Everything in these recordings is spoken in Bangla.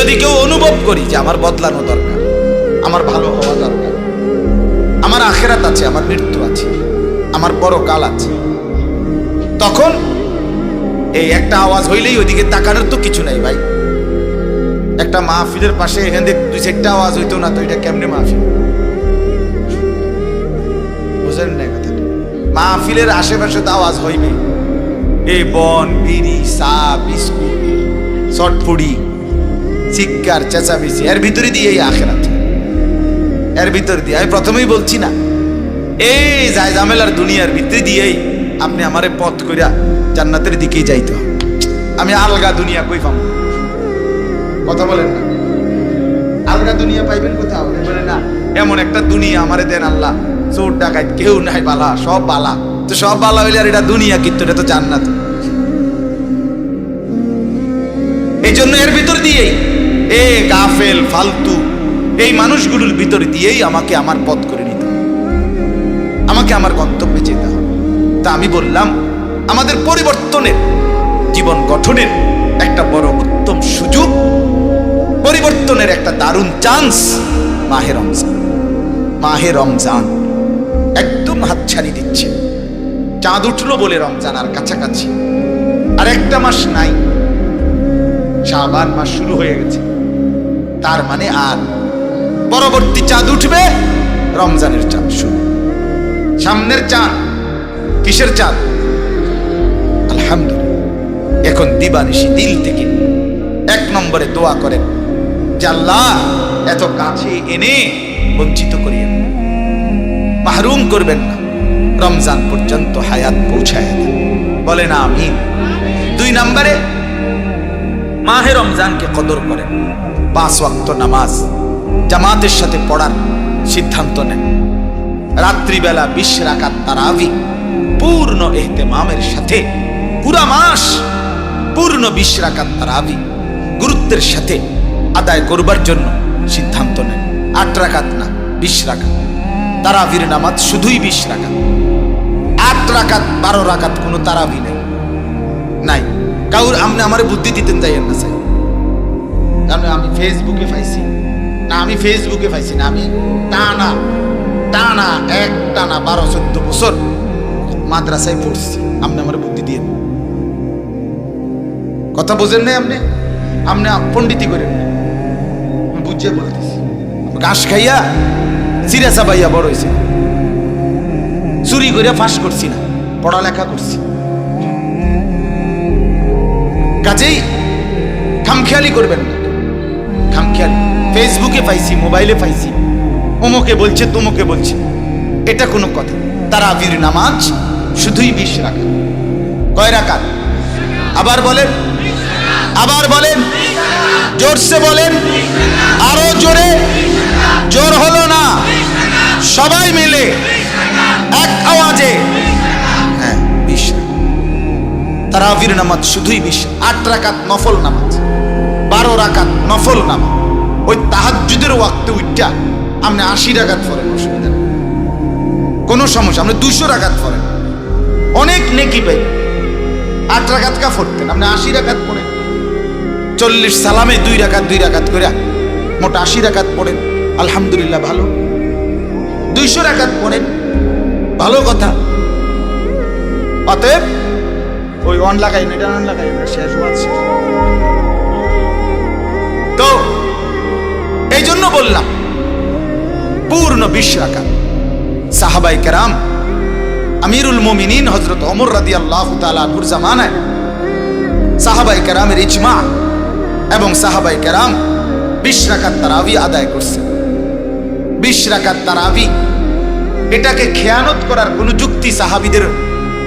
যদি কেউ অনুভব করি যে আমার বদলানো দরকার, আমার ভালো হওয়া দরকার, আমার আখেরাত আছে, আমার মৃত্যু আছে, আমার পরকাল আছে, তখন এই একটা আওয়াজ হইলেই ওইদিকে তাকানোর তো কিছু নাই ভাই। একটা মাহফিলের পাশে এখান থেকে 2-4টা আওয়াজ হইতো না তো এটা কেমনে মাহফিল? বুঝলেন না কথাটা? মাহফিলের আশেপাশে তো আওয়াজ হইবে, এই বন, বিড়ি, চা, বিস্কুট, চটপুড়ি, চিৎকার চেঁচামেচি, এর ভিতরে দিয়ে এই আখেরাত, এর ভিতরে দিয়ে আমি প্রথমেই বলছি না, এই যায় ঝামেলার দুনিয়ার ভিতরে দিয়েই আপনি আমারে পথ কইরা জান্নাতের দিকেই যাইতে হবে। আমি আলগা দুনিয়া কই পাবো? কথা বলেন না, আলগা দুনিয়া পাইবেন কোথাও? বলে না এমন একটা দুনিয়া আমারে দেন আল্লাহ, চোর ডাকাত কেউ নাই, বালা সব বালা। তো সব বালা হইলে আর এটা দুনিয়া, কিন্তু এটা তো জান্নাত। এই জন্য এর ভিতর দিয়েই গাফেল ফালতু এই মানুষগুলোর ভিতর দিয়েই আমাকে আমার পথ করে নিতে হবে, আমাকে আমার গন্তব্যে যেতে হবে। তা আমি বললাম আমাদের পরিবর্তনের, জীবন গঠনের একটা বড় উত্তম সুযোগ, পরিবর্তনের একটা দারুণ চান্স মাহে রমজান। মাহে রমজান একদম হাতছানি দিচ্ছে। চাঁদ উঠলো বলে রমজান আর কাছাকাছি, আর একটা মাস নাই, শাবান মাস শুরু হয়ে গেছে। তার মানে আর পরবর্তী চাঁদ উঠবে, রমজানের চাঁদ শুরু। সামনের চাঁদ কিসের চাঁদ? আলহামদুলিল্লাহ। এখন দিবানিশি দিল থেকে 1 নম্বরে দোয়া করেন যে আল্লাহ এত কাছে এনে বঞ্চিত করিয়েন না, মাহরুম করবেন না, রমজান পর্যন্ত হায়াত পৌঁছায় দেন। বলেন আমিন। 2 নম্বরে মাহে রমজানকে কদর করেন, 5 ওয়াক্ত নামাজ জামাতের সাথে পড়ার সিদ্ধান্ত নেন। রাত্রিবেলা 20 রাকাত তারাবি পূর্ণ ইহতিমামের সাথে পুরা মাস পূর্ণ 20 রাকাত তারাবি গুরুত্বের সাথে আদায় করবার জন্য সিদ্ধান্ত নেন। 8 রাকাত না, 20 রাকাত তারাবির নামাজ, শুধুই 20 রাকাত। 8 রাকাত 12 রাকাত কোনো তারাবি নাই। কাউর আপনি আমার বুদ্ধি দিতেন যাইয়েন না স্যার, কারণ আমি ফেসবুকে পাইছি না, আমি ফেসবুকে পাইছি না, আমি টানা 12-14 বছর মাদ্রাসায় পড়ছি। আপনি আমার বুদ্ধি দিয়ে কথা বোঝেন নাই, আপনি পণ্ডিতি করেন না, বুঝে বলতেছি। ঘাস খাইয়া চিরা চাবাইয়া বড় হয়েছে, চুরি করিয়া ফাঁস করছি না, পড়ালেখা করছি। কাজেই খামখেয়ালি করবেন না, খামখেয়ালি। ফেসবুকে পাইছি, মোবাইলে পাইছি, অমুকে বলছে তমুকে বলছে, এটা কোনো কথা? তারাবির নামাজ শুধুই 20 রাকাত। কয় রাকাত? আবার বলেন, আবার বলেন, জোরসে বলেন, আরো জোরে। জোর হলো না, সবাই মিলে এক আওয়াজে। হ্যাঁ, 20 তারাবির নামাজ শুধুই 20। 8 রাকাত নফল নামাজ, 12 রাকাত নফল নামাজ। ওই তাহাজ্জুদের ওয়াক্তে উঠা আপনি 80 রাকাত পড়েন, অসুবিধা নেই, কোনো সমস্যা। আপনি 200 রাকাত পড়েন, অনেক নেকি পাই। 8 রাকাত কা পড়তেন, আপনি 80 রাকাত পড়েন। 40 সালামে 2 রাকাত করে মোট 80 রাকাত পড়েন, আলহামদুলিল্লাহ, ভালো। 200 রাকাত পড়েন, ভালো কথা। অতএব ওই অন লাগাই না, এটা অন লাগাই না, শেষ হচ্ছে। তো এই জন্য বললাম পূর্ণ 20 রাকাত। সাহাবায়ে কেরাম, আমিরুল মুমিনিন হযরত ওমর রাদিয়াল্লাহু তাআলা আনহুর জামানায় সাহাবায়ে কেরামের ইজমা এবং সাহাবায়ে কেরাম 20 রাকাত তারাবি আদায় করছেন। 20 রাকাত তারাবি, এটাকে খেয়ানত করার কোনো যুক্তি সাহাবীদের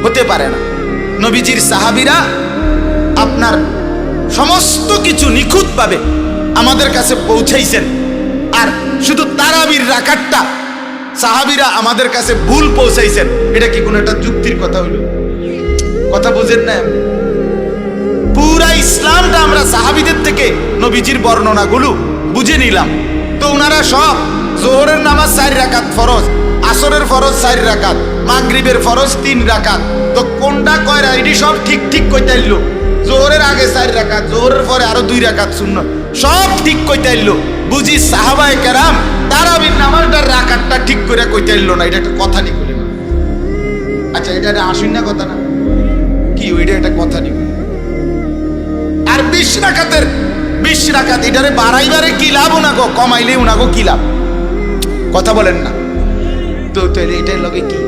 হতে পারে না। নবীজির সাহাবীরা আপনার সমস্ত কিছু নিখুঁতভাবে আমাদের কাছে পৌঁছাইছেন, আর শুধু তারাবির রাকাতটা সাহাবীরা আমাদের কাছে ভুল পৌঁছাইছেন। এটা কি কোনো একটা যুক্তির কথা হইল? কথা বুঝেন না? পুরা ইসলামটা আমরা সাহাবীদের থেকে নবীজির বর্ণনাগুলো বুঝে নিলাম। তো ওনারা সব জোহরের নামাজ 4 রাকাত ফরজ, আসরের ফরজ 4 রাকাত, মাগরিবের ফরজ 3 রাকাত। তো কোনটা কয় এটি সব ঠিক ঠিক কইতাইল। জোহরের আগে 4 রাকাত, জোহরের পরে আরো 2 রাকাত সুন্নত, সব ঠিক কইতে আইলো। বুঝি সাহাবায়ে কেরাম তারাবির নামাজটার রাকাতটা ঠিক করে কইতে আইলো না, এটা একটা কথা নি বলে। আচ্ছা এটা আসুন না কথা না কি, ওইটা একটা কথা নি। আর 20 রাকাত এটারে বাড়াইবারে কি লাভ ওনাগো, কমাইলে ওনাগো কি লাভ? কথা বলেন না তো এটার লগে কি?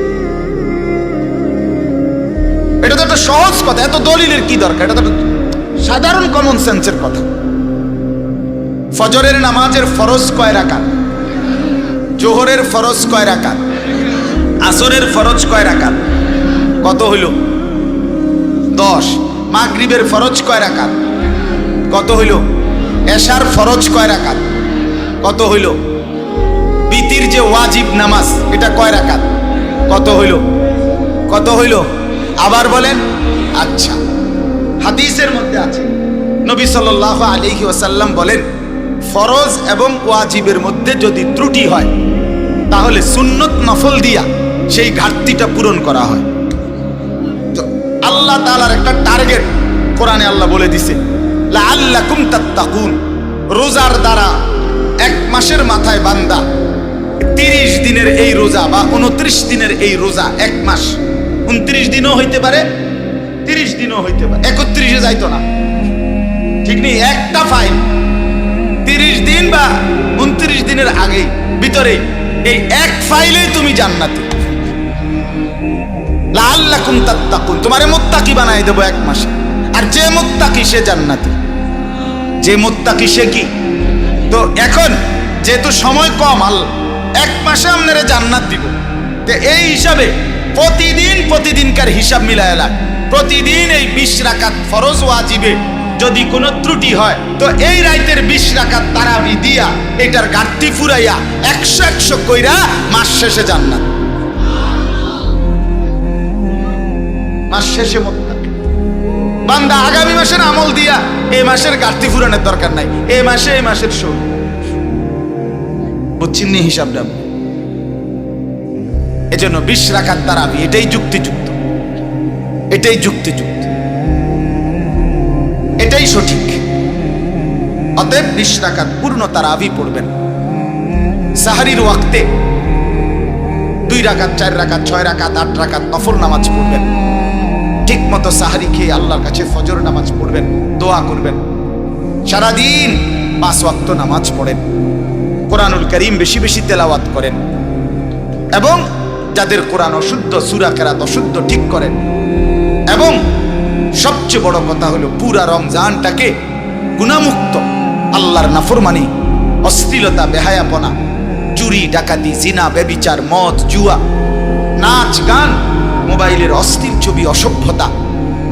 এটা তো একটা সহজ কথা, এত দলিলের কি দরকার? এটা তো সাধারণ কমন সেন্সের কথা। ফজরের নামাজের ফরজ কয় রাকাত? জোহরের ফরজ কয় রাকাত? আসরের ফরজ কয় রাকাত? কত হইল? 10। মাগরিবের ফরজ কয় রাকাত? কত হইল? এশার ফরজ কয় রাকাত? কত হইল? বিতির যে ওয়াজিব নামাজ এটা কয় রাকাত? কত হইল? কত হইল? আবার বলেন। আচ্ছা, হাদিসের মধ্যে আছে নবী সাল্লাল্লাহু আলাইহি ওয়াসাল্লাম বলেন, ফরজ এবং ওয়াজিবের মধ্যে যদি ত্রুটি হয় তাহলে সুন্নত নফল দিয়া সেই ঘাটতিটা পূরণ করা হয়। তো আল্লাহ তাআলার একটা টার্গেট কোরআনে আল্লাহ বলে দিছে, লাআল্লাকুম তাত্তাকুন। রোজার দ্বারা 1 মাসের মাথায় বান্দা 30 দিনের এই রোজা বা 29 দিনের এই রোজা, 1 মাস 29 দিনও হইতে পারে, 30 দিনও হইতে পারে, 31-এ যাইতো না, ঠিক নেই, একটা ফাইল 30 দিন বা 29 দিনের আগে ভিতরে এই এক ফাইলে তুমি জান্নাতি। লাআল্লাকুম তাত্তাকুন, তোমারে মুত্তাকি বানাই দেব 1 মাসে। আর যে মুত্তাকি সে জান্নাতি, যে মুত্তাকি সে কি? তো এখন যেহেতু সময় কম, 1 মাসে আপনারা জান্নাত দিব, তো এই হিসাবে প্রতিদিনকার হিসাব মিলাইলা, প্রতিদিন এই 20 রাকাত ফরজ ওয়াজিবে যদি কোনো ত্রুটি হয় তো এই রাইতের 20 রাকাত তারাবি দিয়া এটার ঘাটতি ফুরাইয়া 100 কইরা মাস শেষে জান্নাত। মাস শেষে মুত্তাকি বান্দা আগামী মাসের আমল দিয়া এই মাসের ঘাটতি ফুরানোর দরকার নাই, এই মাসের শোন বুঝছেন নি হিসাবটা। এজন্য 20 রাকাত তারাবি এটাই যুক্তিযুক্ত, এটাই সঠিক। অতএব 20 রাকাত পূর্ণ তারাবি পড়বেন। সাহারির ওয়াক্তে 2 রাকাত, 4 রাকাত, 6 রাকাত, 8 রাকাত নফল নামাজ পড়বেন। ঠিক মতো সাহারি খেয়ে আল্লাহর কাছে ফজর নামাজ পড়বেন, দোয়া করবেন। সারাদিন 5 ওয়াক্ত নামাজ পড়েন, কোরআনুল কারীম বেশি বেশি তেলাওয়াত করেন, এবং যাদের কোরআন অশুদ্ধ, সূরা কেরাত অশুদ্ধ ঠিক করেন। এবং সবচেয়ে বড় কথা হলো পুরা রমজানটাকে গুনাহমুক্ত, আল্লাহর নাফরমানি, অশ্লীলতা, বেহায়াপনা, চুরি, ডাকাতি, জিনা, ব্যভিচার, মদ, জুয়া, নাচ, গান, মোবাইলের অস্থির ছবি, অসভ্যতা,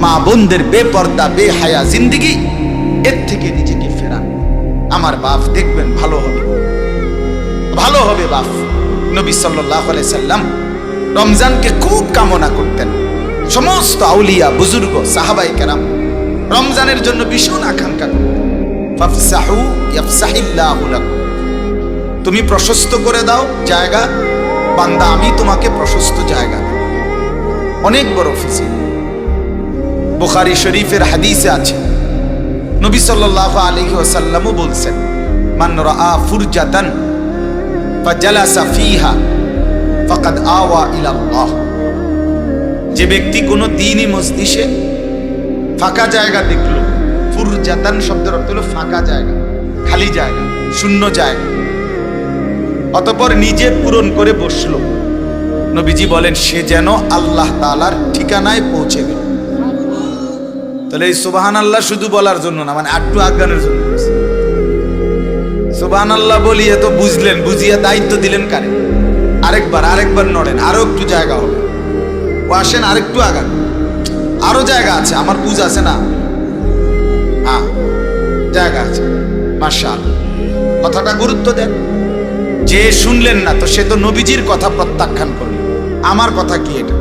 মা বোনদের বেপর্দা, বেহায়া জিন্দেগি, এর থেকে নিজেকে ফেরান। আমার বাপ দেখবেন ভালো হবে বাপ। নবী সাল্লাল্লাহু আলাইহি সাল্লাম রমজানকে খুব কামনা করতেন। সমস্ত আউলিয়া, বুজুর্গ, সাহাবায়ে কেরাম রমজানের জন্য ভীষণ আকাঙ্ক্ষা করতেন। ফাফসাহু ইয়াফসাহিল্লাহু লাকুম, তুমি প্রশস্ত করে দাও জায়গা, বান্দা আমি তোমাকে প্রশস্ত জায়গা দেব। অনেক বড় ফজিলত। বুখারী শরীফের হাদিসে আছে, নবী সাল্লাল্লাহু আলাইহি ওয়াসাল্লামও বলছেন, মান রাআ ফুরজাতান ফাজালাসা ফিহা ফাকাদ আওয়া ইলাল্লাহ। যে ব্যক্তি কোনো দ্বীনি মজলিসে ফাঁকা জায়গা দেখলো, ফুরজাতান শব্দের অর্থ হলো ফাঁকা জায়গা, খালি জায়গা, শূন্য জায়গা, অতঃপর নিজে পূরণ করে বসলো, নবীজি বলেন সে যেন আল্লাহ তাআলার ঠিকানায় পৌঁছে গেল। তাহলে এই সুবহানাল্লাহ শুধু বলার জন্য না, মানে আটটু আজ্ঞানের জন্য। সুবহানাল্লাহ বলিয়ে তো বুঝলেন, বুঝিয়ে দায়িত্ব দিলেন কারে? আরেকবার নড়েন, আরো একটু জায়গা হবে, ও আসেন আরেকটু আগান, আরো জায়গা আছে, আমার বুঝ আছে না? হ্যাঁ জায়গা আছে, মাশাআল্লাহ। কথাটা গুরুত্ব দেন। যে শুনলেন না তো সে তো নবীজির কথা প্রত্যাখ্যান করলেন। আমার কথা কি এটা?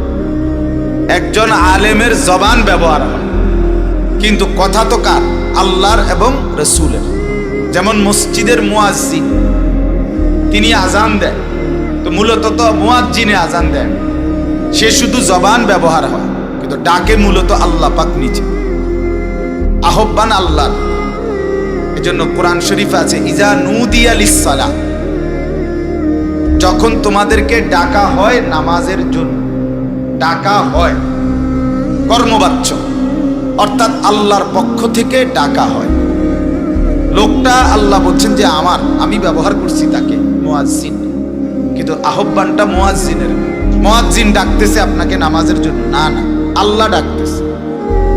একজন আলেমের জবান ব্যবহার হয়, কিন্তু কথা তো কার? আল্লাহর এবং রাসূলের। যেমন মসজিদের মুয়াজ্জিন, তিনি আজান দেন, তো মূলত তো মুয়াজ্জিনে আজান দেন, সে শুধু জবান ব্যবহার হয়, কিন্তু ডাকে মূলত আল্লাহ পাক নিজে। আহ্বান আল্লাহর। এজন্য কোরআন শরীফে আছে ইজা নুদিয়া লিসসালাহ, যখন তোমাদেরকে ডাকা হয় নামাজের জন্য, ডাকা হয় কর্মবাচ্য, অর্থাৎ আল্লাহর পক্ষ থেকে ডাকা হয়। লোকটা আল্লাহ বলছেন যে আমার, আমি ব্যবহার করছি তাকে মুয়াজ্জিন, কিন্তু আহ্বানটা মুয়াজ্জিনের। মুয়াজ্জিন ডাকতেছে আপনাকে নামাজের জন্য, না না, আল্লাহ ডাকতেছে।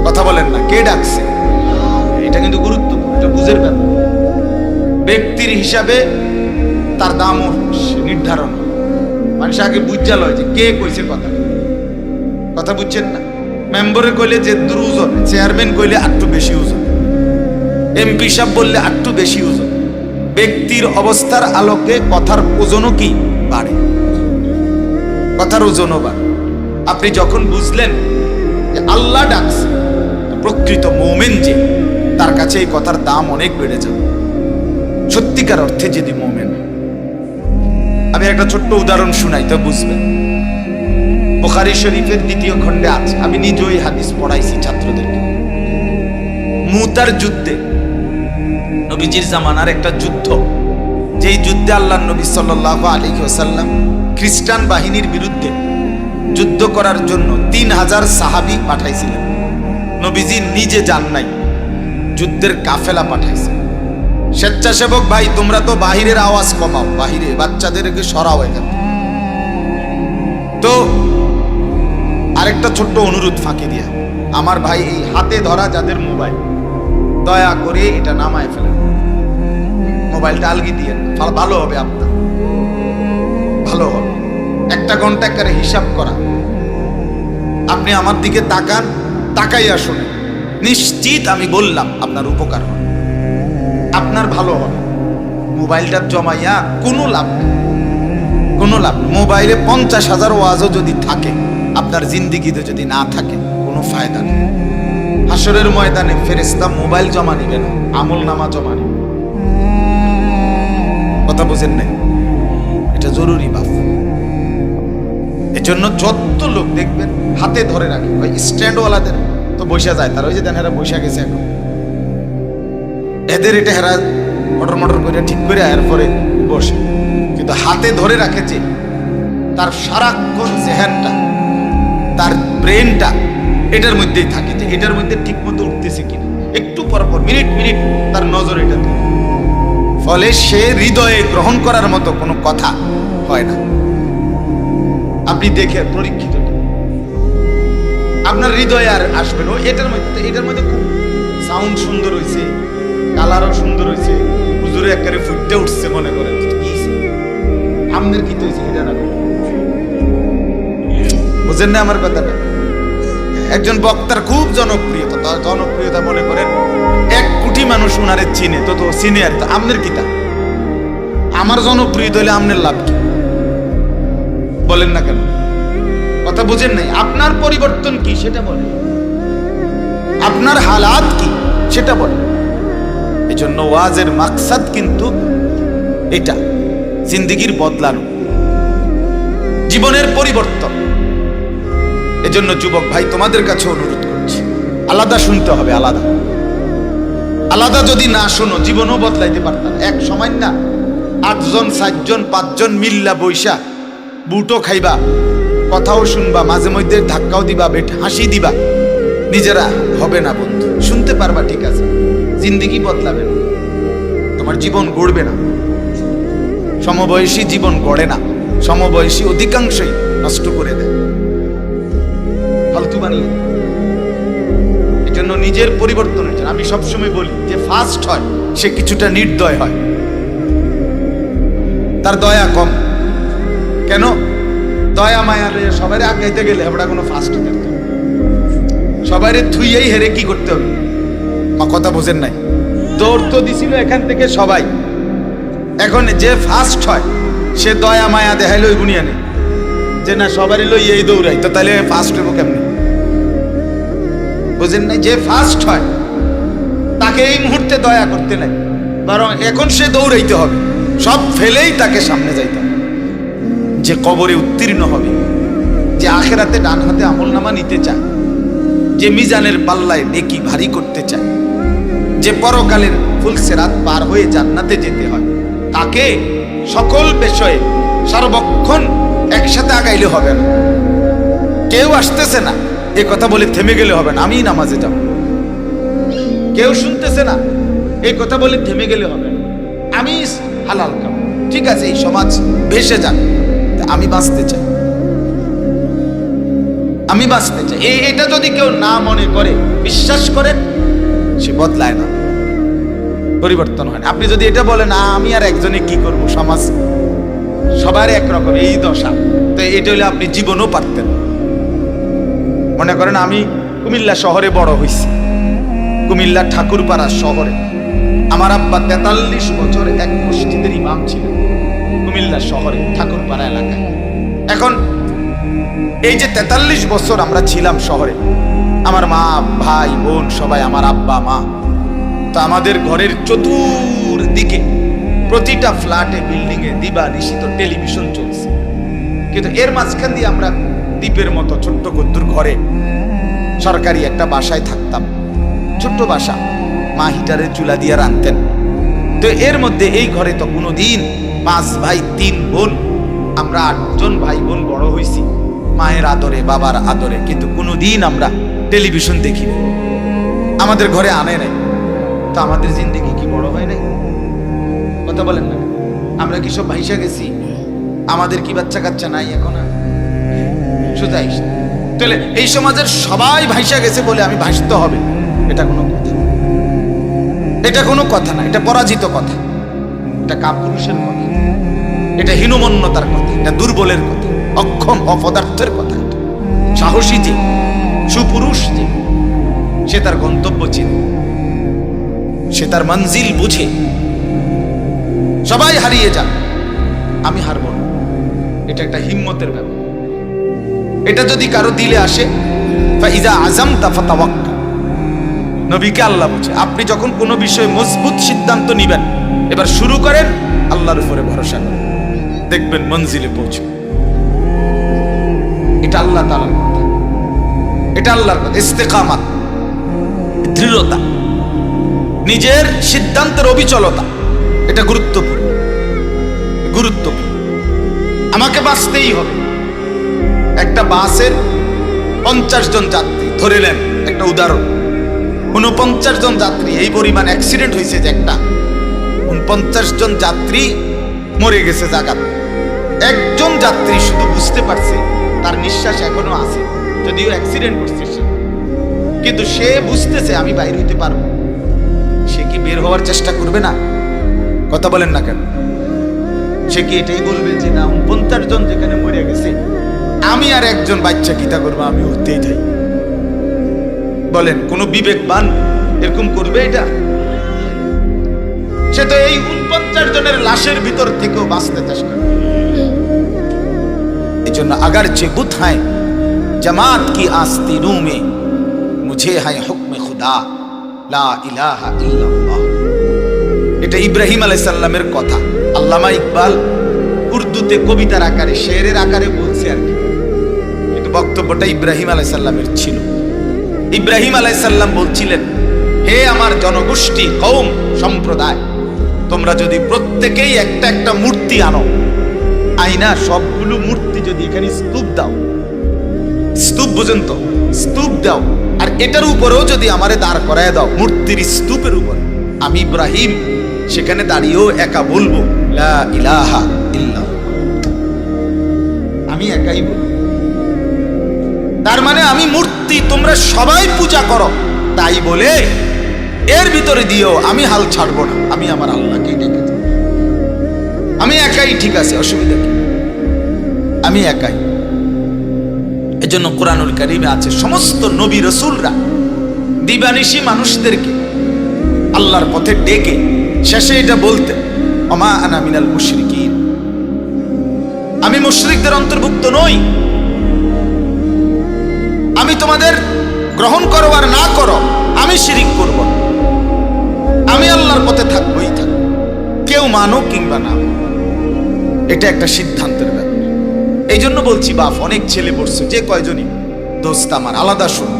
কথা বলেন না, কে ডাকছে? এটা কিন্তু গুরুত্বপূর্ণ, এটা বুঝের ব্যাপার। ব্যক্তির হিসাবে তার দামও নির্ধারণ, মানুষ আগে বুঝা লয় যে কে কইছে কথা। কথা বুঝছেন না? মেম্বারে কইলে যে দূর ওজন, চেয়ারম্যান কইলে আরটু বেশি ওজন, এমপি সাহেব বললে আরটু বেশি ওজন। ব্যক্তির অবস্থার আলোকে কথার ওজনও কি বাড়ে, কথার ওজনও বাড়ে। আপনি যখন বুঝলেন যে আল্লাহ ডাকছে, প্রকৃত মুমিন যে, তার কাছে এই কথার দাম অনেক বেড়ে যাবে, সত্যিকার অর্থে যদি মুমিন। আমি একটা ছোট্ট উদাহরণ শুনাই তো বুঝবেন। বুখারী শরীফের 2য় খণ্ডে আছে, আমি নিজেই হাদিস পড়াইছি ছাত্রদেরকে। মুতার যুদ্ধে, নবীজির জামানার একটা যুদ্ধ, যেই যুদ্ধে আল্লাহর নবী সাল্লাল্লাহু আলাইহি ওয়াসাল্লাম খ্রিস্টান বাহিনীর বিরুদ্ধে যুদ্ধ করার জন্য 3000 সাহাবী পাঠাইছিলেন। নবীজি নিজে যান নাই, যুদ্ধের কাফেলা পাঠাইছে। স্বেচ্ছাসেবক ভাই, তোমরা তো বাহিরের আওয়াজ কমাও, বাহিরে বাচ্চাদেরকে সরাও এখানে। তো আরেকটা ছোট্ট অনুরোধ ফাঁকি দিয়া, আমার ভাই এই হাতে ধরা যাদের মোবাইল, দয়া করে এটা নামায় ফেলেন, মোবাইলটা আলগি দিয়ে, ভালো হবে আপনার, ভালো হবে। 1 ঘন্টা করে হিসাব করা, আপনি আমার দিকে তাকান, তাকাইয়া শুনেন, নিশ্চিত আমি বললাম আপনার উপকার হবে, আপনার ভালো হবে। মোবাইলটা জমাইয়া কোনো লাভ নেই, কোনো লাভ নেই। মোবাইলে 50,000 ওয়াজও যদি থাকে, আপনার জিন্দিগিতে যদি না থাকে, কোনো ফায়দা নেই। হাসরের ময়দানে ফেরেশতা মোবাইল জমা নিবে না, আমল নামা জমা নিবে। কথা বুঝেন নাই? এটা জরুরি বাপ। এজন্য যত লোক দেখবেন হাতে ধরে রাখে, ওই স্ট্যান্ডওয়ালাদের তো বসে যায়, তারা ওই যে দেন এরা বসে গেছে এখন, এদের এটা হেরা মটর মটর করে ঠিক করে এরপরে বসে, কিন্তু হাতে ধরে রাখে যে, তার সারাক্ষণ জেহানটা, তার ব্রেনটা এটার মধ্যেই থাকে, যে এটার মধ্যে ঠিক মতো উঠতেছে কিনা, একটু পর পর মিনিট মিনিট তার নজর এটা থাকে। ফলে সে হৃদয়ে গ্রহণ করার মতো কোনো কথা হয় না। আপনি দেখে পরীক্ষিত, আপনার হৃদয়ে আর আসবে না। এটার মধ্যে খুব সাউন্ড সুন্দর হয়েছে, কালারও সুন্দর হয়েছে, হুজুরে একেবারে ফুটতে উঠছে, মনে করেন আমাদের কি হয়েছে এটা না, বুঝেন না আমার কথাটা? একজন বক্তার খুব জনপ্রিয়তা, তার জনপ্রিয়তা মনে করেন 1 কোটি মানুষ উনারে চিনে, তো সিনিয়র, তো আমনের কিতা, আমার জনপ্রিয় হইলে আমনের লাভ কি? বলেন না কেন? কথা বুঝেন নাই? আপনার পরিবর্তন কি সেটা বলে, আপনার হালাত কি সেটা বলে। এই জন্য ওয়াজের মাকসাদ কিন্তু এটা, জিন্দিগির বদলানো, জীবনের পরিবর্তন। এজন্য যুবক ভাই, তোমাদের কাছে অনুরোধ করছি, আলাদা শুনতে হবে, আলাদা আলাদা যদি না শোনো, জীবনও বদলাইতে পারতাম। এক সময় না 8 জন 7 জন 5 জন মিল্লা বৈশা বুটো খাইবা, কথাও শুনবা, মাঝে মধ্যে ধাক্কাও দিবা, হাসি দিবা, নিজেরা হবে না বন্ধু। শুনতে পারবা ঠিক আছে, জিন্দিগি বদলাবে না, তোমার জীবন গড়বে না। সমবয়সী জীবন গড়ে না, সমবয়সী অধিকাংশই নষ্ট করে দেয়, ফালতু বানিয়ে। এই জন্য নিজের পরিবর্তনের জন্য আমি সবসময় বলি, যে ফার্স্ট হয় সে কিছুটা নির্দয় হয়, তার দয়া কম। কেন? দয়া মায়া লইয়া সবাই আগাইতে গেলে আমরা কোনো ফার্স্ট হতে হবে, সবাই থুইয়েই হেরে কি করতে হবে? মা কথা বোঝেন নাই? দৌড় তো দিছিল এখান থেকে সবাই, এখন যে ফার্স্ট হয় সে দয়া মায়া দেখাইল ওই গুনিয়ানে, যে না সবারই লই এই দৌড়াই, তো তাহলে ফার্স্ট হইব কেমনি? বুঝেন নাই? যে ফার্স্ট হয় তাকে এই মুহূর্তে দয়া করতে নাই, বরং এখন সে দৌড়াইতে হবে, সব ফেলেই তাকে সামনে যাইতে হবে। যে কবরে উত্তীর্ণ হবে, যে আখেরাতে ডান হাতে আমলনামা নিতে চায়, যে মিজানের পাল্লায় নেকি ভারী করতে চায়, যে পরকালের ফুলসিরাত পার হয়ে জান্নাতে যেতে হয়, তাকে সকল বিষয়ে সর্বক্ষণ একসাথে আগাইলে হবে না। কেউ আসতেছে না এ কথা বলে থেমে গেলে হবে না, আমি নামাজে যাব। কেউ শুনতেছে না এই কথা বলে থেমে গেলে হবে না, আমি হালাল খাবো। ঠিক আছে, এই সমাজ ভেসে যান, আমি বাঁচতে চাই, আমি বাঁচতে চাই। এটা যদি কেউ না মনে করে, বিশ্বাস করেন, সে বদলায় না, পরিবর্তন হয় না। আপনি যদি এটা বলেন আমি আর একজনে কি করব, সমাজ সবার একরকম এই দশা, তো এটা হলে আপনি জীবনও পারতেন। মনে করেন আমি কুমিল্লা শহরে বড় হয়েছি, কুমিল্লা ঠাকুরপাড়া শহরে। আমার আব্বা 43 বছর এক মসজিদের ইমাম ছিলেন কুমিল্লা শহরে ঠাকুরপাড়া এলাকায়। এখন এই যে 43 বছর আমরা ছিলাম শহরে, আমার মা ভাই বোন সবাই, আমার আব্বা মা, তো আমাদের ঘরের চতুর্দিকে প্রতিটা ফ্ল্যাটে বিল্ডিং এ দিবা নিশিত টেলিভিশন চলছে। কিন্তু এর মাঝখান দিয়ে আমরা দ্বীপের মতো ছোট্ট কদ্দুর ঘরে সরকারি একটা বাসায় থাকতাম, ছোট্ট বাসা, মা হিটারের চুলা দিয়ে রাঁধতেন। তো এর মধ্যে এই ঘরে তো কোনোদিন 5 ভাই 3 বোন, আমরা 8 জন ভাই বোন বড় হয়েছি মায়ের আদরে বাবার আদরে, কিন্তু কোনোদিন আমরা টেলিভিশন দেখিনি, আমাদের ঘরে আনে নাই। তো আমাদের জিন্দেগি কি বড় হয় নাই? কথা বলেন না, আমরা কি সব ভাইসা গেছি? আমাদের কি বাচ্চা কাচ্চা নাই এখন? সোজা তাহলে এই সমাজের সবাই ভাইসা গেছে বলে আমি ভাসতে হবে, এটা কোনো কথা, এটা কোনো কথা না, এটা পরাজিত কথা, এটা কাপুরুষের কথা, এটা হীনমন্যতার কথা, এটা দুর্বলের কথা, অক্ষম অপদার্থের কথা। সাহসী যে, সুপুরুষ যে, সে তার গন্তব্য চিনে, সে তার মঞ্জিল বুঝে। সবাই হারিয়ে যান, আমি হারব না, এটা একটা হিম্মতের ব্যাপার। এটা যদি কারো দিলে আসে, ফাইজা আযামতা ফাতাওয়াক্কাল, নবীকে আল্লাহ বলছে আপনি যখন কোনো বিষয়ে মজবুত সিদ্ধান্ত নিবেন, এবার শুরু করেন আল্লাহর উপরে ভরসা করেন, দেখবেন মঞ্জিলে পৌঁছে। এটা আল্লাহ তাআলার কথা, এটা আল্লাহর কথা। ইস্তেকামাত, দৃঢ়তা, নিজের সিদ্ধান্তের অবিচলতা, এটা গুরুত্বপূর্ণ, গুরুত্বপূর্ণ। আমাকে বাঁচতেই হবে। একটা বাসের 50 জন যাত্রী ধরে নেন, একটা উদাহরণ, 49 জন যাত্রী, এই পরিমাণ অ্যাক্সিডেন্ট হয়েছে যে একটা 49 জন যাত্রী মরে গেছে জায়গাতে। একজন যাত্রী শুধু বুঝতে পারছে তার নিঃশ্বাস এখনো আছে, যদিও অ্যাক্সিডেন্ট করছে সে, কিন্তু সে বুঝতেছে আমি বাইরে হইতে পারবো। সে কি বের হওয়ার চেষ্টা করবে না? কথা বলেন না কেন? সে কি এটাই বলবে যে না 49 জন যেখানে মরে গেছে, আমি আর একজন বাচ্চা কিতা করবো, আমি উঠতেই যাই? বলেন কোন বিবেকবান এরকম করবে এটা? সে তো এই 49 জনের লাশের ভিতর থেকেও বাঁচতে চেষ্টা করে। এই জন্য আগার চে বুত হায় জামাত কি আস্তিনু মে মুঝে হায় হুকমে খুদা লা ইলাহা ইল্লাল্লাহ। এটা ইব্রাহিম আলাইহিস সালামের কথা। আল্লামা ইকবাল উর্দুতে কবিতার আকারে, শেরের আকারে বলছে আর কি, কিন্তু বক্তব্যটা ইব্রাহিম আলাইহিস সালামের ছিল। ইব্রাহিম আলাইহিস সালাম বলছিলেন, হে আমার জনগোষ্ঠী, কওম, সম্প্রদায়, তোমরা যদি প্রত্যেকেই একটা একটা মূর্তি আনো, আইনা সবগুলো মূর্তি যদি এখানে স্তূপ দাও, স্তূপ বুঝেন তো, স্তূপ দাও, আর এটার উপরেও যদি আমারে দাঁড় করায় দাও, মূর্তির স্তূপের উপর, আমি ইব্রাহিম সেখানে দাঁড়িয়েও একা বলবো লা ইলাহা ইল্লাল্লাহ, আমি একাই বলবো। তার মানে আমি মূর্তি তোমরা সবাই পূজা করো, তাই বলে এর ভিতরে দিয়েও আমি হাল ছাড়বো না, আমি আমার আল্লাহকে ডেকেছি, আমি একাই, ঠিক আছে, অসুবিধা কি, আমি একাই। এজন্য কোরআনুল কারীমে আছে সমস্ত নবী রাসূলরা দিবানিশি মানুষদেরকে আল্লাহর পথে ডেকে শেষে এটা বলতে, ওমা আনা মিনাল মুশরিকিন, আমি মুশরিকদের অন্তর্ভুক্ত নই। আমি তোমাদের গ্রহণ করো আর না করো, আমি শিরিক করব না, আমি আল্লাহর পথে থাকবোই থাকবো, কেউ মানো কিংবা না। এটা একটা সিদ্ধান্তের ব্যাপার। এই জন্য বলছি বাপ, অনেক ছেলে পড়ছে, যে কয়জনই দোস্ত আমার আলাদা শুন,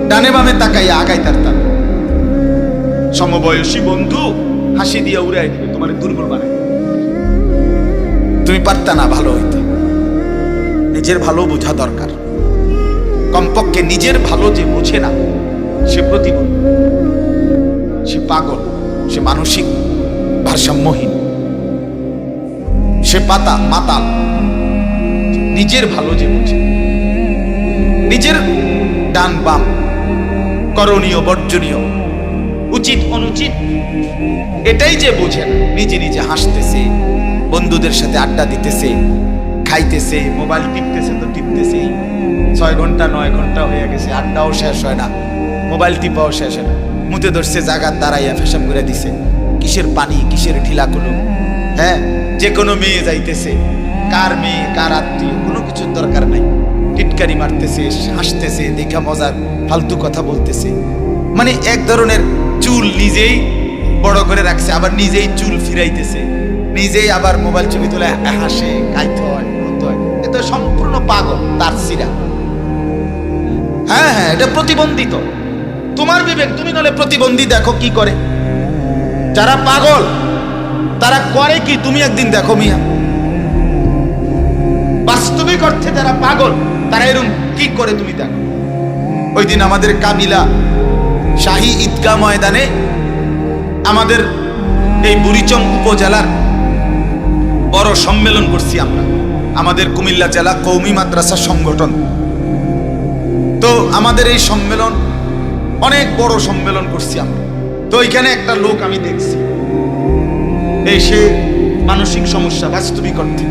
ডানে বামে তাকাইয়া আগাই তার সমবয়সী বন্ধু হাসি দিয়ে উড়াই দিবে, তোমার দুর্বল বানায়। তুমি পারতা না ভালো হইতে। নিজের ভালো বোঝা দরকার। কমপক্ষে নিজের ভালো যে বোঝে না সে প্রতিবন্ধী, সে পাগল, সে মানসিক ভারসাম্যহীন, সে মাতাল। নিজের ভালো যে বোঝে, নিজের ডান বাম, করণীয় বর্জনীয়, উচিত অনুচিত এটাই যে বোঝে না, নিজে নিজে হাসতেছে, বন্ধুদের সাথে আড্ডা দিতেছে, খাইতেছে, মোবাইল টিপতেছে তো টিপতেছে। 6 ঘন্টা 9 ঘন্টা হয়ে গেছে, আড্ডাও শেষ হয় না, মোবাইল টিপাও শেষ হয় না। মুতে ধরছে, জাগার দাঁড়াইয়া ফেসাব করে দিছে। কিসের পানি, কিসের ঢিলা কলম। হ্যাঁ, যে কোনো মেয়ে যাইতেছে, কার মেয়ে কার আত্মীয়, কোনো কিছুর দরকার নাই। টিটকারি মারতেছে, হাসতেছে, দেখা মজার ফালতু কথা বলতেছে। মানে এক ধরনের চুল নিজেই বড় করে রাখছে, আবার নিজেই চুল ফিরাইতেছে, নিজেই আবার মোবাইল ছবি তুলে হাসে, গাইতে হয়, বলতে হয়। এটা সম্পূর্ণ পাগল, তার সিরা। হ্যাঁ হ্যাঁ, এটা প্রতিবন্ধিত। তোমার বিবেক, তুমি নাহলে প্রতিবন্ধী দেখো কি করে। যারা পাগল তারা করে কি, তুমি একদিন দেখো মিয়া। বাস্তবিক অর্থে যারা পাগল তারা এরকম কি করে তুমি দেখো। ওই দিন আমাদের কাবিলা শাহী ঈদগাহ ময়দানে আমাদের এই বুড়িচং উপজেলার বড় সম্মেলন করছি আমরা, আমাদের কুমিল্লা জেলা কওমি মাদ্রাসা সংগঠন। তো আমাদের এই সম্মেলন অনেক বড় সম্মেলন করছি আমরা। তো এখানে একটা লোক আমি দেখছি, এই সে মানসিক সমস্যা, বাস্তবিক অর্থে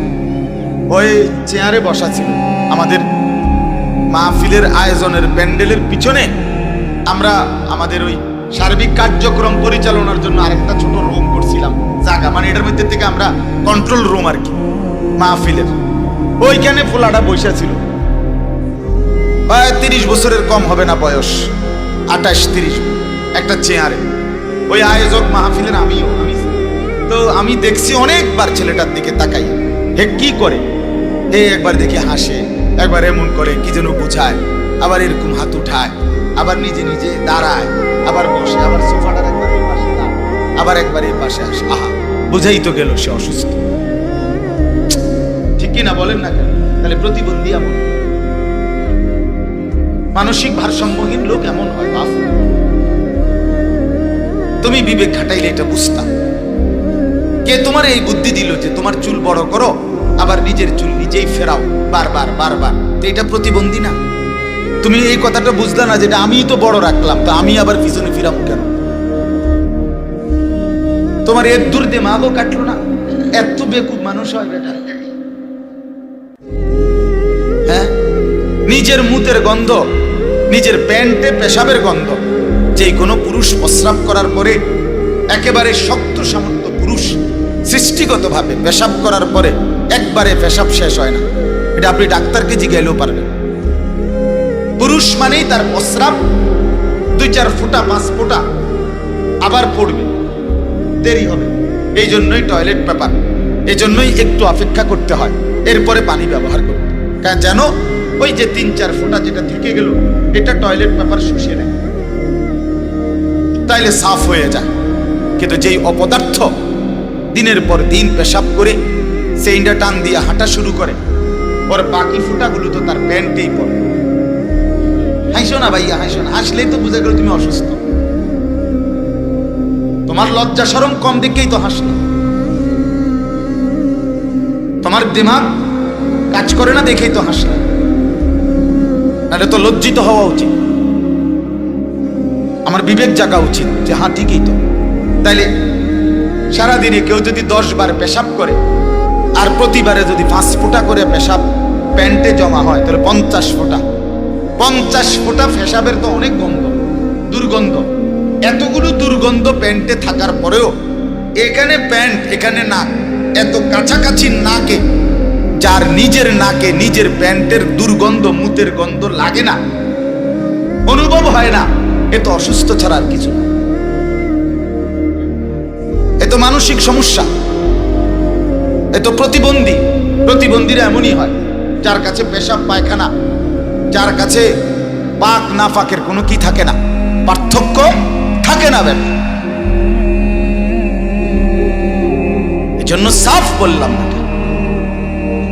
ওই চেয়ারে বসা ছিল। আমাদের মাহফিলের আয়োজনের প্যান্ডেলের পিছনে আমরা আমাদের ওই সার্বিক কার্যক্রম পরিচালনার জন্য আরেকটা ছোট রুম করছিলাম, জায়গা, মানে এটার মধ্যে থেকে আমরা কন্ট্রোল রুম আর কি মাহফিলের। ওইখানে ফোলাটা বসা ছিল, 30 বছরের কম হবে না বয়স, 28-30, একটা চেয়ারে। ওই আয়োজক মাহফিলের আমি তো আমি দেখছি অনেকবার ছেলেটার দিকে তাকাই, হে কি করে, হে একবার দেখে হাসে, একবার এমন করে কি যেন বুঝায়, আবার এরকম হাত উঠায়, আবার নিজে নিজে দাঁড়ায়, আবার বসে, আবার সোফাটার একবার এই পাশে দাঁড়ায়, আবার একবার এই পাশে আসে। আহা, বুঝাই তো গেল সে অসুস্থ। ঠিক কিনা বলেন না কেন? তাহলে প্রতিবন্ধী এমন, মানসিক ভারসাম্যহীন লোক এমন হয়। বাপ, তুমি বিবেক খাটাইলে এটা বুঝতাম। কে তোমার এই বুদ্ধি দিল যে তোমার চুল বড় করো, আবার নিজের চুল নিজেই ফেরাও বারবার বারবার? এটা প্রতিবন্ধী না? তুমি এই কথাটা বুঝলা না, যেটা আমি তো বড় রাখলাম, তা আমি আবার পিছনে ফিরাবো কেন? তোমার এর দূর দিমাগও কাটলো না? এত বেকুব মানুষ হয় বেটা। হ্যাঁ, নিজের মুতের গন্ধ, নিজের প্যান্টে পেশাবের গন্ধ। যে কোনো পুরুষ প্রস্রাব করার পরে, একেবারে শক্ত সামর্থ্য পুরুষ সৃষ্টিগতভাবে পেশাব করার পরে একবারে পেশাব শেষ হয় না। এটা আপনি ডাক্তারকে জিজ্ঞাসা পারবেন। পুরুষ মানেই তার প্রস্রাব 2-4 ফোঁটা 5 ফোঁটা আবার পড়বে, দেরি হবে। এই জন্যই টয়লেট পেপার, এই জন্যই একটু অপেক্ষা করতে হয়, এরপরে পানি ব্যবহার করতে। কারণ যেন ওই যে 3-4 ফোঁটা যেটা থেকে গেল, এটা টয়লেট পেপার শুষিয়ে নেয়, তাইলে সাফ হয়ে যায়। কিন্তু যেই অপদার্থ দিনের পর দিন পেশাব করে সেইটা টান দিয়ে হাঁটা শুরু করে, ওর বাকি ফুটাগুলো তো তার প্যান্টেই পড়ে। হাসো না ভাইয়া, হাসো না, হাসলেই তো বুঝে গেল তুমি অসুস্থ। তোমার লজ্জা শরম কম দেখেই তো হাসলো। তোমার দিমাগ কাজ করে না দেখেই তো হাসলো, নাহলে তো লজ্জিত হওয়া উচিত। আমার বিবেক জাগা উচিত যে হ্যাঁ ঠিকই তো। তাইলে সারাদিনে কেউ যদি 10 বার পেশাব করে, আর প্রতিবারে যদি 5 ফোঁটা করে পেশাব প্যান্টে জমা হয়, তাহলে 50 ফোঁটা। 50 ফোঁটা পেশাবের তো অনেক গন্ধ, দুর্গন্ধ। এতগুলো দুর্গন্ধ প্যান্টে থাকার পরেও এখানে প্যান্ট, এখানে নাক, এত কাছাকাছি নাকে, যার নিজের নাকে নিজের প্যান্টের দুর্গন্ধ, মুতের গন্ধ লাগে না, অনুভব হয় না, এ তো অসুস্থ ছাড়া আর কিছু না। এ তো মানসিক সমস্যা, এ তো প্রতিবন্ধী। প্রতিবন্ধীরা এমনই হয়, যার কাছে পেশাব পায়খানা, যার কাছে পাক না পাকের কোনো কি থাকে না, পার্থক্য থাকে না। এজন্য সাফ বললাম না।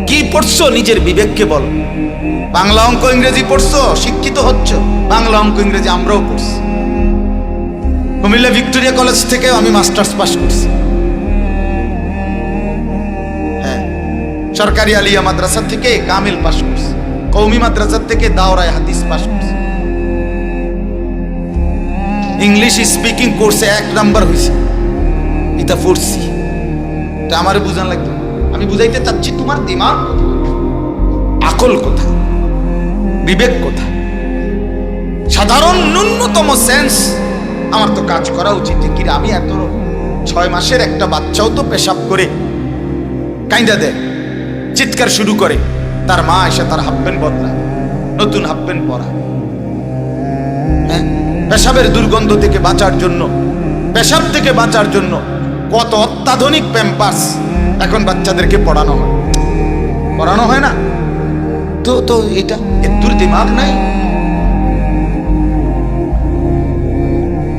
কি পড়ছো নিজের বিবেককে বলো। বাংলা অঙ্ক ইংরেজি পড়ছো, শিক্ষিত হচ্ছ, বাংলা অঙ্ক ইংরেজি আমরাও পড়ছি। কুমিল্লা ভিক্টোরিয়া কলেজ থেকে আমি মাস্টার্স পাস করছি। হ্যাঁ, সরকারি আলিয়া মাদ্রাসা থেকে কামিল পাস করছি, কওমি মাদ্রাসা থেকে দাওরায়ে হাদিস পাস করছি। ইংলিশ স্পিকিং কোর্সে 1 নাম্বার হয়েছে, এটা পড়ছি। এটা আমারে বুঝান লাগবে। আমি বুঝাইতে চাচ্ছি তোমার দিমাগ, আকল কোথা, বিবেক কোথা, সাধারণ ন্যূনতম সেন্স আমার তো কাজ করা উচিত। কি আমি এত 6 মাসের একটা বাচ্চাও তো পেশাব করে কাইন্দা দেয়, চিৎকার শুরু করে, তার মা এসে তার হাফ প্যান্ট বদলায়, নতুন হাফ প্যান্ট পরা। হ্যাঁ, পেশাবের দুর্গন্ধ থেকে বাঁচার জন্য, পেশাব থেকে বাঁচার জন্য কত অত্যাধুনিক প্যাম্পার্স এখন বাচ্চাদেরকে পড়ানো হয় না? তো এটা এর দিমাগ নাই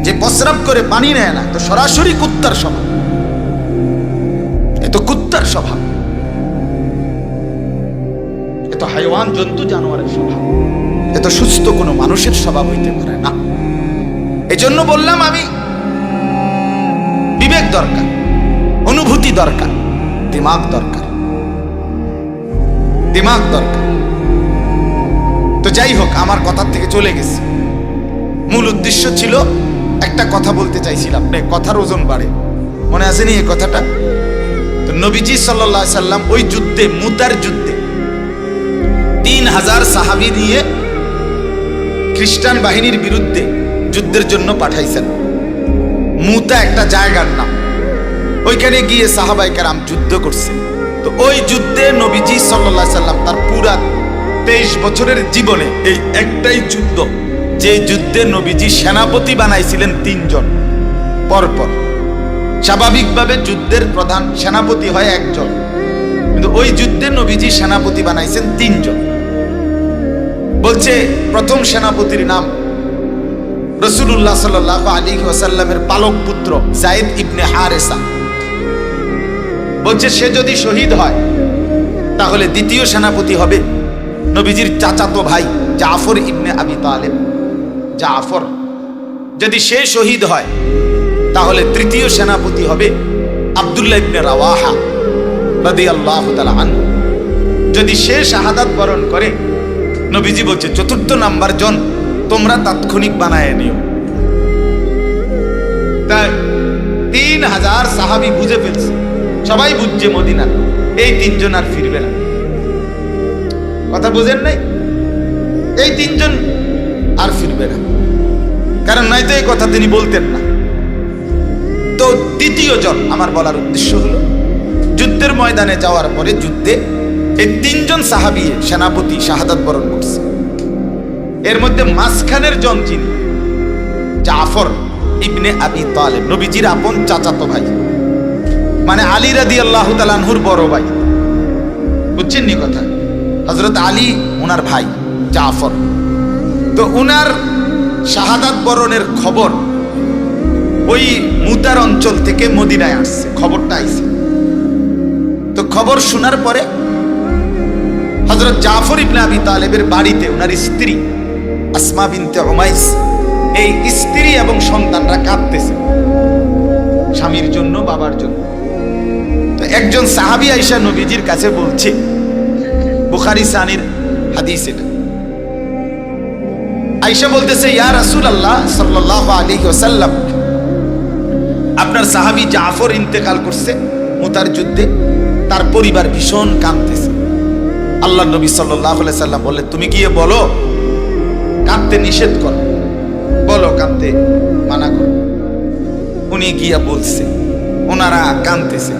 যে প্রস্রাব করে পানি নেয় না, তো সরাসরি কুত্তার স্বভাব। এ তো কুত্তার স্বভাব, এ তো হাইওয়ান জন্তু জানোয়ারের স্বভাব, এ তো সুস্থ কোনো মানুষের স্বভাব হইতে পারে না। এজন্য বললাম আমি, বিবেক দরকার, অনুভূতি দরকার, দিমাগ দরকার, দিমাগ দরকার। তো যাই হোক, আমার কথার থেকে চলে গেছে। মূল উদ্দেশ্য ছিল একটা কথা বলতে চাইছিলাম, কথার ওজন বাড়ে, মনে আছে নি এই কথাটা? তো নবীজি সাল্লাল্লাহু আলাইহি সাল্লাম ওই যুদ্ধে, মুতার যুদ্ধে 3000 সাহাবী নিয়ে খ্রিস্টান বাহিনীর বিরুদ্ধে যুদ্ধের জন্য পাঠাইছেন। মুতা একটা জায়গার নাম, ওইখানে গিয়ে সাহাবায়ে কেরাম যুদ্ধ করছে। তো ওই যুদ্ধে নবীজি সাল্লাল্লাহু আলাইহি সাল্লাম তার পুরা 23 বছরের জীবনে এই একটাই যুদ্ধ, যে যুদ্ধে নবীজি সেনাপতি বানাইছিলেন 3 জন পরপর। স্বাভাবিকভাবে যুদ্ধের প্রধান সেনাপতি হয় 1 জন, কিন্তু ওই যুদ্ধে নবীজি সেনাপতি বানাইছেন 3 জন। বলছে প্রথম সেনাপতির নাম রাসূলুল্লাহ সাল্লাল্লাহু আলাইহি ওয়াসাল্লামের পালক পুত্র যায়েদ ইবনে হারেসা। বলছে সে যদি শহীদ হয় তাহলে দ্বিতীয় সেনাপতি হবে নবীজির চাচাতো ভাই জাফর ইবনে আবি তালেব। জাফর যদি সে শহীদ হয় তাহলে তৃতীয় সেনাপতি হবে আব্দুল্লাহ ইবনে রাওয়াহা রাদিয়াল্লাহু তাআলা আনহু। যদি সে শাহাদাত বরণ করে, নবীজি বলছে চতুর্থ নাম্বার জন তোমরা তাৎক্ষণিক বানায় নিও। তাই 3000 সাহাবী বুঝে ফেলছে, সবাই বুঝছে মদিনার এই 3 জন আর ফিরবে না। কথা বুঝেন নাই? এই 3 জন আর ফিরবে না, কারণ নয়তো এই কথা তিনি বলতেন না। তো দ্বিতীয় জন, আমার বলার উদ্দেশ্য হলো, যুদ্ধের ময়দানে যাওয়ার পরে যুদ্ধে এই 3 জন সাহাবী সেনাপতি শাহাদাত বরণ করছে। এর মধ্যে মাঝখানের জন যিনি, জাফর ইবনে আবি তালেব, নবীজির আপন চাচাতো ভাই, মানে আলী রাদিয়াল্লাহু তাআলা আনহুর বড় ভাই। বুঝছেন নি কথা? হযরত আলী ওনার ভাই জাফর। তো ওনার শাহাদাত বরণের খবর ওই মুতার অঞ্চল থেকে মদিনায় আসছে, খবরটা আইছে। তো খবর শোনার পরে হযরত জাফর ইবনে আবি তালেবের বাড়িতে ওনার স্ত্রী আসমা বিনতে উমাইস, এই স্ত্রী এবং সন্তানরা কাঁদতেছে স্বামীর জন্য, বাবার জন্য। তো একজন সাহাবী আয়েশা নবীজির কাছে বলছে, বুখারী সানির হাদিস এটা, আয়েশা বলতেছে, ইয়া রাসূলুল্লাহ সাল্লাল্লাহু আলাইহি ওয়াসাল্লাম, আপনার সাহাবী জাফর ইন্তেকাল করছে মুতার যুদ্ধে, তার পরিবার ভীষণ কাঁদতেছে। আল্লাহর নবী সাল্লাল্লাহু আলাইহি সাল্লাম বললেন, তুমি গিয়ে বলো কাঁদতে নিষেধ করো, বলো কাঁদতে মানা করো। উনি গিয়া বলছে, ওনারা কাঁদতেছে।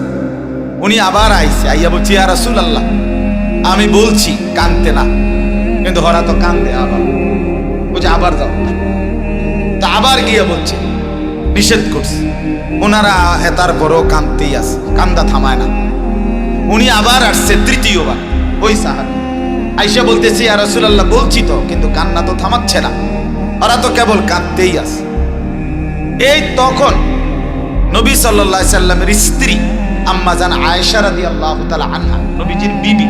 উনি আবার আইছে, আইয়া বলছে, ইয়া রাসূলুল্লাহ, আমি বলছি কাঁদতে না, কিন্তু ওরা তো কাঁদে। আবার বলছে আবার যাও। তা আবার গিয়া বলছে নিষেধ করছে, ওনারা তারপরও কাঁদতেই আছে, কান্দা থামায় না। উনি আবার আসছে তৃতীয়বার, ওই সাহাবী আয়েশা বলতেছে, ইয়া রাসূলুল্লাহ, বলছি তো, কিন্তু কান্না তো থামাচ্ছে না, ওরা তো কেবল কাঁদতেই আছে। এই তখন নবী সাল্লাল্লাহু আলাইহি সাল্লামের স্ত্রী আম্মা জান আয়েশা রাদিয়াল্লাহু তাআলা আনহা, নবীজির বিবি,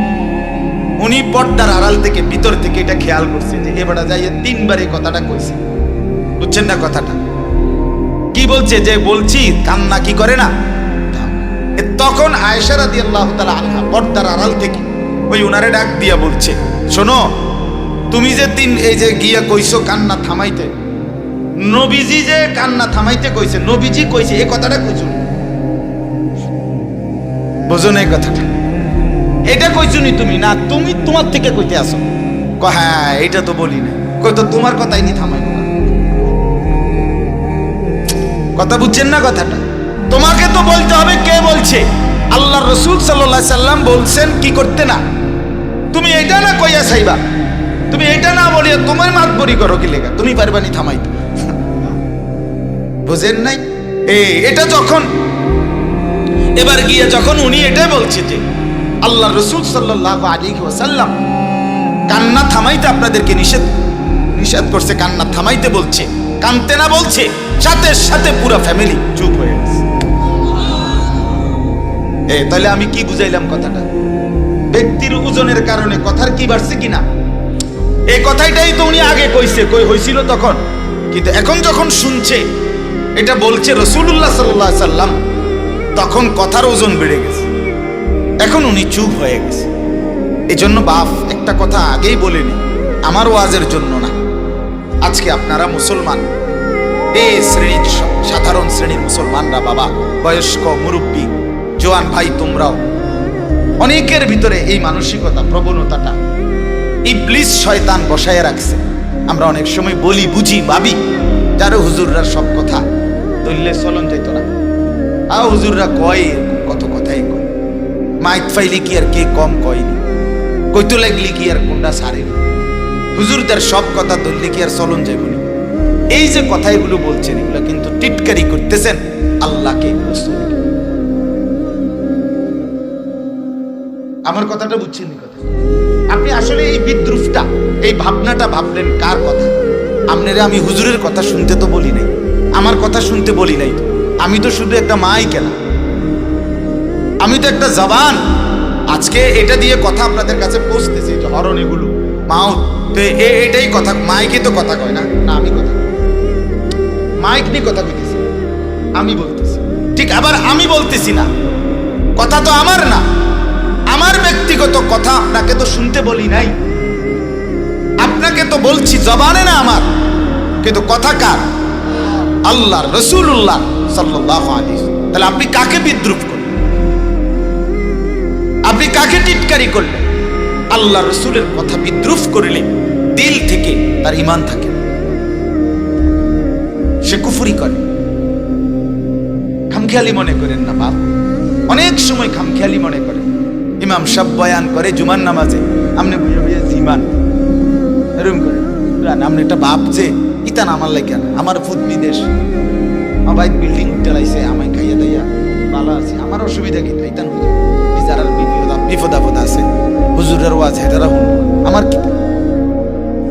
উনি পর্দার আড়াল থেকে ভিতর থেকে এটা খেয়াল করছে যে এবারে যাইয়ে তিনবার এই কথাটা কইছে। বুঝছেন না কথাটা কি বলছে? যে বলছি কান্না কি করে না। তখন আয়েশা রাদিয়াল্লাহু তাআলা আনহা পর্দার আড়াল থেকে ওই উনারে ডাক দিয়া বলছে, শোনো, তুমি যে এই যে গিয়া কইছো কান্না থামাইতে, নবীজি যে কান্না থামাইতে কইছে, নবীজি কইছে এই কথাটা কইছো, বুঝো না এই কথাটা? এটা কইছুনি তুমি না, তুমি তোমার থেকে কইতে আসো। হ্যাঁ এটা তো বলি না, কই তো তোমার কথাই নি থামাইবো না। কথা বুঝছেন না কথাটা? তোমাকে তো বলতে হবে কে বলছে। আল্লাহ রাসূল সাল্লাল্লাহু আলাইহি সাল্লাম বলছেন কি করতে না। তুমি এটা না কইয়া চাইবা, তুমি এটা না বলিয়া তোমার মাতবরি করো কি লেগা, তুমি পারবানি থামাইতে। বুঝেন নাই? এটা যখন এবার গিয়ে যখন উনি এটাই বলছে যে আল্লাহ রাসূল সাল্লাল্লাহু আলাইহি ওয়াসাল্লাম কান্না থামাইতে আপনাদেরকে নিষেধ করছে, কান্না থামাইতে বলছে, কানতে না বলছে, সাথে সাথে পুরো ফ্যামিলি চুপ হয়ে গেছে। তাহলে আমি কি বুঝাইলাম কথাটা? ব্যক্তির ওজনের কারণে কথার কি বাড়ছে কিনা, এই কথাটাই তো উনি আগে কইছে, কই হইছিল তখন, কিন্তু এখন যখন শুনছে এটা বলছে রাসূলুল্লাহ সাল্লাল্লাহু আলাইহি সাল্লাম, তখন কথার ওজন বেড়ে গেছে, এখন উনি চুপ হয়ে গেছে। এই জন্য বাপ একটা কথা আগেই বলেনি, আমার ওয়াজের জন্য না, আজকে আপনারা মুসলমান, এই শ্রেণীর সাধারণ শ্রেণীর মুসলমানরা, বাবা, বয়স্ক, মুরব্বী, জওয়ান ভাই, তোমরাও অনেকের ভিতরে এই মানসিকতা, প্রবণতাটা ইবলিস শয়তান বসায় রাখছে। আমরা অনেক সময় বলি, বুঝি, ভাবি যারা হুজুররা সব কথা দললে চলন যাইত না, হুজুররা কয় কত কথাই কয়, মাইক ফাইলি কি আর কে কম কয়নি, কইতো লাগলি কি আর কোনটা সারেনি, হুজুরদের সব কথা দললে কি আর চলন যাইব না। এই যে কথা এগুলো বলছেন, এগুলো কিন্তু টিটকারি করতেছেন আল্লাহকে, রাসূলকে। আমার কথাটা বুঝছেন? কথা আপনি আসলে এই বিদ্রুপটা, এই ভাবনাটা ভাবলেন কার কথা? আপনারা আমি হুজুরের কথা শুনতে তো বলি নাই, আমার কথা শুনতে বলি নাই তো, আমি তো শুধু একটা মাই কেনা, আমি তো একটা জবান। আজকে এটা দিয়ে কথা আপনাদের কাছে পৌঁছতেছে, যে হরণ এগুলো মাউথ, তো এটাই কথা, মাইকে তো কথা কয় না, না আমি কথা, মাইক নিয়ে কথা কইতেছি, আমি বলতেছি ঠিক, আবার আমি বলতেছি না, কথা তো আমার না, আমার ব্যক্তিগত কথা আপনাকে তো শুনতে বলি নাই, আপনাকে তো বলছি জবানে না আমার, কিন্তু কথা কার? আল্লাহর, রাসূলুল্লাহ সাল্লাল্লাহু আলাইহি ওয়াসাল্লাম। তাহলে আপনি কাকে বিদ্রুপ করলেন? আপনি কাকে টিটকারি করলেন? আল্লাহ রাসূলের কথা বিদ্রুপ করলে দিল থেকে তার ঈমান থাকে, সে কুফরি করে। খামখেয়ালি মনে করেন না বাপ, অনেক সময় খামখেয়ালি মনে করেন। ইমাম সাহেব বয়ান করে জুমার নামাজে, আপনি বুঝে বুঝে জিমান এরকম করে, আপনি একটা বাপ যে ইতান আমার লাগে না, আমার ফুট বিদেশ, আমার বিল্ডিং চালাইছে, আমায় খাইয়া দাইয়া ভালো আছে, আমার অসুবিধা কি? ইতান হুজুর যারা বিপদ আপদ আছে, হুজুরের ওয়াজ হেতারা হুন, আমার কি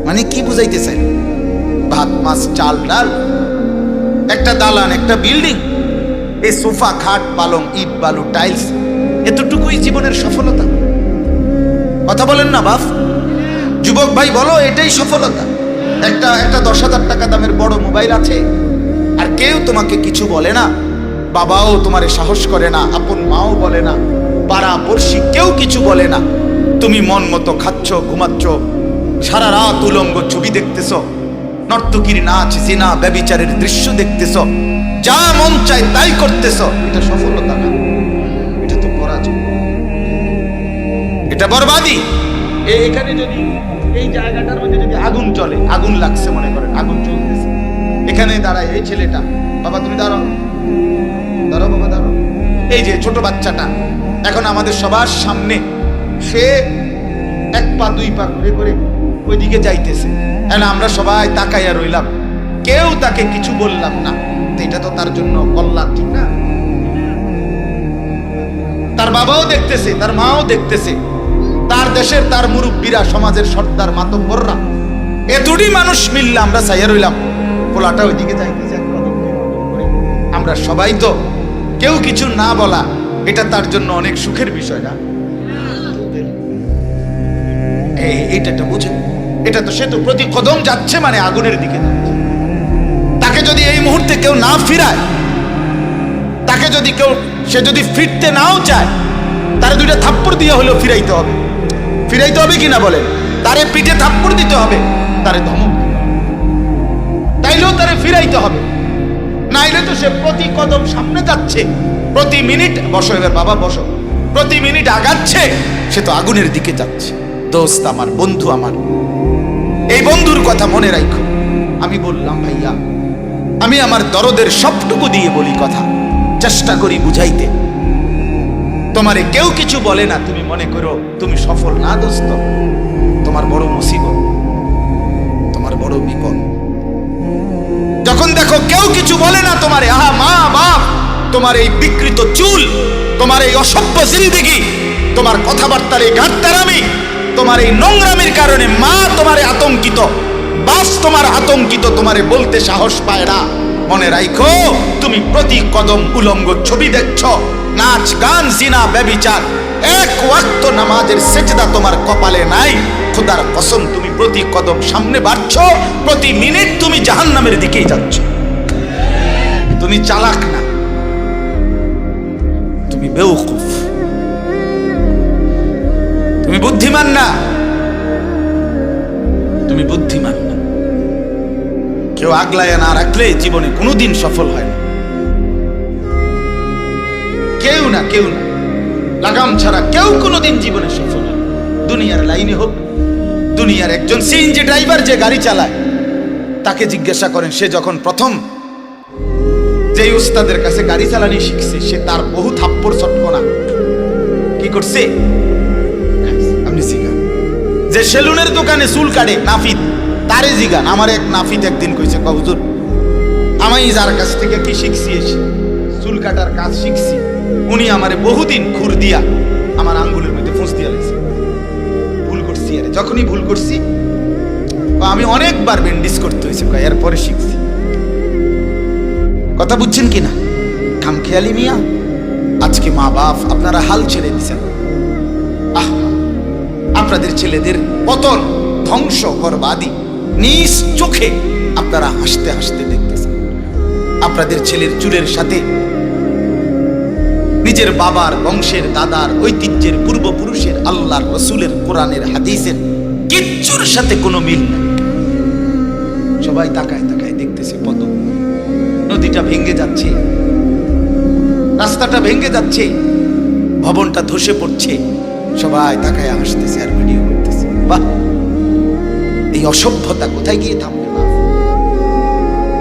মানে কি বুঝাইতে চাই? ভাত মাছ চাল ডাল, একটা দালান, একটা বিল্ডিং, এই সোফা খাট পালং ইট বালু টাইলস, এতটুকুই জীবনের সফলতা? কথা বলেন না বাপ, যুবক ভাই বলো, এটাই সফলতা? একটা 10,000 টাকা দামের বড় মোবাইল আছে, আর কেউ তোমাকে কিছু বলে না, বাবাও তোমারে সাহস করে না, আপন মাও বলে না, পাড়া পড়শি কেউ কিছু বলে না, তুমি মন মতো খাচ্ছ, ঘুমাচ্ছ, সারা রাত উলঙ্গ ছবি দেখতেছ, নর্তকীর নাচ, জিনা, ব্যভিচারের দৃশ্য দেখতেছ, যা মন চায় তাই করতেছ, এটা সফলতা না, এটা তো পরাজয়, এটা বরবাদি। এখানে যদি এই জায়গাটার মধ্যে যদি আগুন চলে, আগুন লাগছে মনে করেন, আগুন চলতেছে, এখানে দাঁড়ায় এই ছেলেটা, বাবা তুমি দাঁড়াও, দাঁড়াও বাবা দাঁড়াও, এই যে ছোট বাচ্চাটা এখন আমাদের সবার সামনে, সে 1 পা 2 পা ঘুরে ঘুরে ওইদিকে যাইতেছে, আমরা সবাই তাকাইয়া রইলাম, কেউ তাকে কিছু বললাম না, এটা তো তার জন্য কল্যাণ, ঠিক না? তার বাবাও দেখতেছে, তার মাও দেখতেছে, তার দেশের তার মুরব্বীরা, সমাজের সর্দার মাতব্বররা, এতটি মানুষ মিললে আমরা চাইয়া রইলাম, পোলাটা ওইদিকে যাইতেছে, আমরা সবাই তো কেউ কিছু না বলা এটা তার জন্য অনেক সুখের বিষয় না? এইটা বুঝে, এটা তো সে তো প্রতি কদম যাচ্ছে মানে আগুনের দিকে যাচ্ছে। তাকে যদি এই মুহূর্তে কেউ না ফিরায়, তাকে যদি সে যদি ফিরতে নাও চায়, তারে দুইটা থাপ্পড় দিয়ে হলেও ফিরাইতে হবে। ফিরাইতে হবে কিনা বলেন? তারে পিঠে থাপ্পড় দিতে হবে, তারে ধমক দিতে হবে, তাইলেও তারে ফিরাইতে হবে। নাইলে তো সে প্রতি কদম সামনে যাচ্ছে, প্রতি মিনিট, বসো এবার বাবা বসো, প্রতি মিনিট আগাচ্ছে, সে তো আগুনের দিকে যাচ্ছে। দোস্ত আমার, বন্ধু আমার, এই বন্ধুর কথা মনে রাখো। আমি বললাম ভাইয়া, আমি আমার দরদের সবটুকু দিয়ে বলি কথা, চেষ্টা করি বুঝাইতে। তোমারে কেউ কিছু বলে না, তুমি মনে করো তুমি সফল না দোস্ত, তোমার বড় মুসিবত, তোমার বড় বিপদ। যখন দেখো কেউ কিছু বলে না তোমারে, আহা মা বাপ, তোমার এই বিকৃত চুল, তোমার এই অসভ্য জিন্দেগি, তোমার কথাবার্তার এই ঘাটতারামি, তোমার এই নোংরামির কারণে মা তোমারে আতঙ্কিত, বাস তোমার আতঙ্কিত, তোমারে বলতে সাহস পায় না। মনে রাখো, তুমি প্রতি কদম উলঙ্গ ছবি দেখছো, নাচ গান জিনা ব্যভিচার, এক ওয়াক্ত নামাজের সেজদা তোমার কপালে নাই। খোদার কসম, তুমি প্রতি কদম সামনে বাড়ছো, প্রতি মিনিট তুমি জাহান্নামের দিকেই যাচ্ছ। তুমি চালাক না, তুমি বেওকুফ, তুমি বুদ্ধিমান না, তুমি বুদ্ধিমান না। কেউ আগলায় না রাখলে জীবনে কোনোদিন সফল হয় না। কেউ না, কেউ না, লাগাম ছাড়া কেউ কোনোদিন জীবনে সফল হয় না। দুনিয়ার লাইনে হোক, দুনিয়ার একজন সিএনজি ড্রাইভার যে গাড়ি চালায়, তাকে জিজ্ঞাসা করেন, সে যখন প্রথম যেই উস্তাদের কাছে গাড়ি চালানি শিখছে, সে তার বহু থাপ্পড় চটকনা কি করছে? আপনি জিগান। যে সেলুনের দোকানে চুল কাটে নাফিদ, তারে জিগান। আমার এক নাফিদ একদিন কইছে, হুজুর আমি যার কাছ থেকে কি শিখছি, চুল কাটার কাজ শিখছি, উনি আমারে বহুদিন খুর দিয়া আমার আঙ্গুলের মধ্যে ফুঁস দিয়া লাগছে। ভুল করছি, আরে যখনই ভুল করছি আমি অনেকবার বেন্ডিস করতে হয়েছে, এরপরে শিখছি। কথা বুঝছেন কিনা? খামখেয়ালি মিয়া। আজকে মা বাপ আপনারা হাল ছেড়ে দিচ্ছেন। আপনাদের ছেলেদের পতন, ধ্বংস, বরবাদি নিজ চোখে আপনারা হাসতে হাসতে দেখতেছেন। আপনাদের ছেলের চুলের সাথে নিজের বাবার, বংশের, দাদার, ঐতিহ্যের, পূর্বপুরুষের, আল্লাহর রসুলের, কোরআনের, হাদিসের কিচ্ছুর সাথে কোনো মিল নেই। সবাই তাকায় তাকায় দেখতেছে, কত নদীটা ভেঙে যাচ্ছে, রাস্তাটা ভেঙে যাচ্ছে, ভবনটা ধসে পড়ছে, সবাই তাকায় হাসতেছে আর ভিডিও করতেছে। বাহ, এই অসভ্যতা কোথায় গিয়ে থামবে?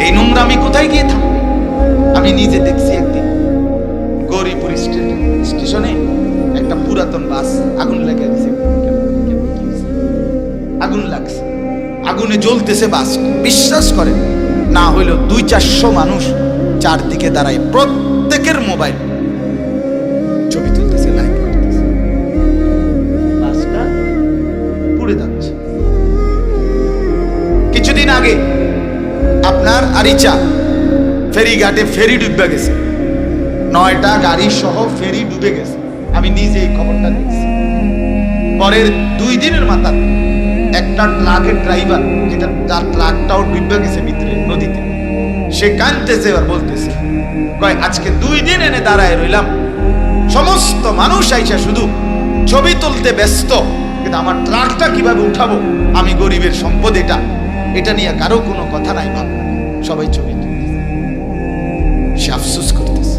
এই নোংরামি কোথায় গিয়ে থামবে? আমি নিজে দেখছি একদিন গৌরীপুর স্টেশনে একটা পুরাতন বাস আগুন লেগে গেছে। আগুন লাগছে, আগুনে জ্বলতেছে বাস। বিশ্বাস করেন না, হইল 200-400 মানুষ চারদিকে দাঁড়ায়, প্রত্যেকের মোবাইল ছবি তুলতেছে, লাইভ করতেছে। বাসটা পুড়ে যাচ্ছে। কিছুদিন আগে আপনার আরিচা ফেরিঘাটে ফেরি ডুবে গেছে, 9টা গাড়ি সহ ফেরি ডুবে গেছে। আমি নিজে এই খবরটা দেখছি। পরের 2 দিনের মাথা একটা ট্রাকের ড্রাইভার, যেটা তার ট্রাকটাও ডুবে গেছে ভিতরে নদীতে, সে কাঁদতেছে আর বলতেছে, কয় আজকে 2 দিন এনে দাঁড়ায় রইলাম, সমস্ত মানুষ আইসা শুধু ছবি তুলতে ব্যস্ত, কিন্তু আমার ট্রাকটা কিভাবে উঠাবো, আমি গরিবের সম্পদ, এটা নিয়ে কারো কোনো কথা নাই, ভাবনা, সবাই ছবি তুলতেছে। সে আফসোস করতেছে।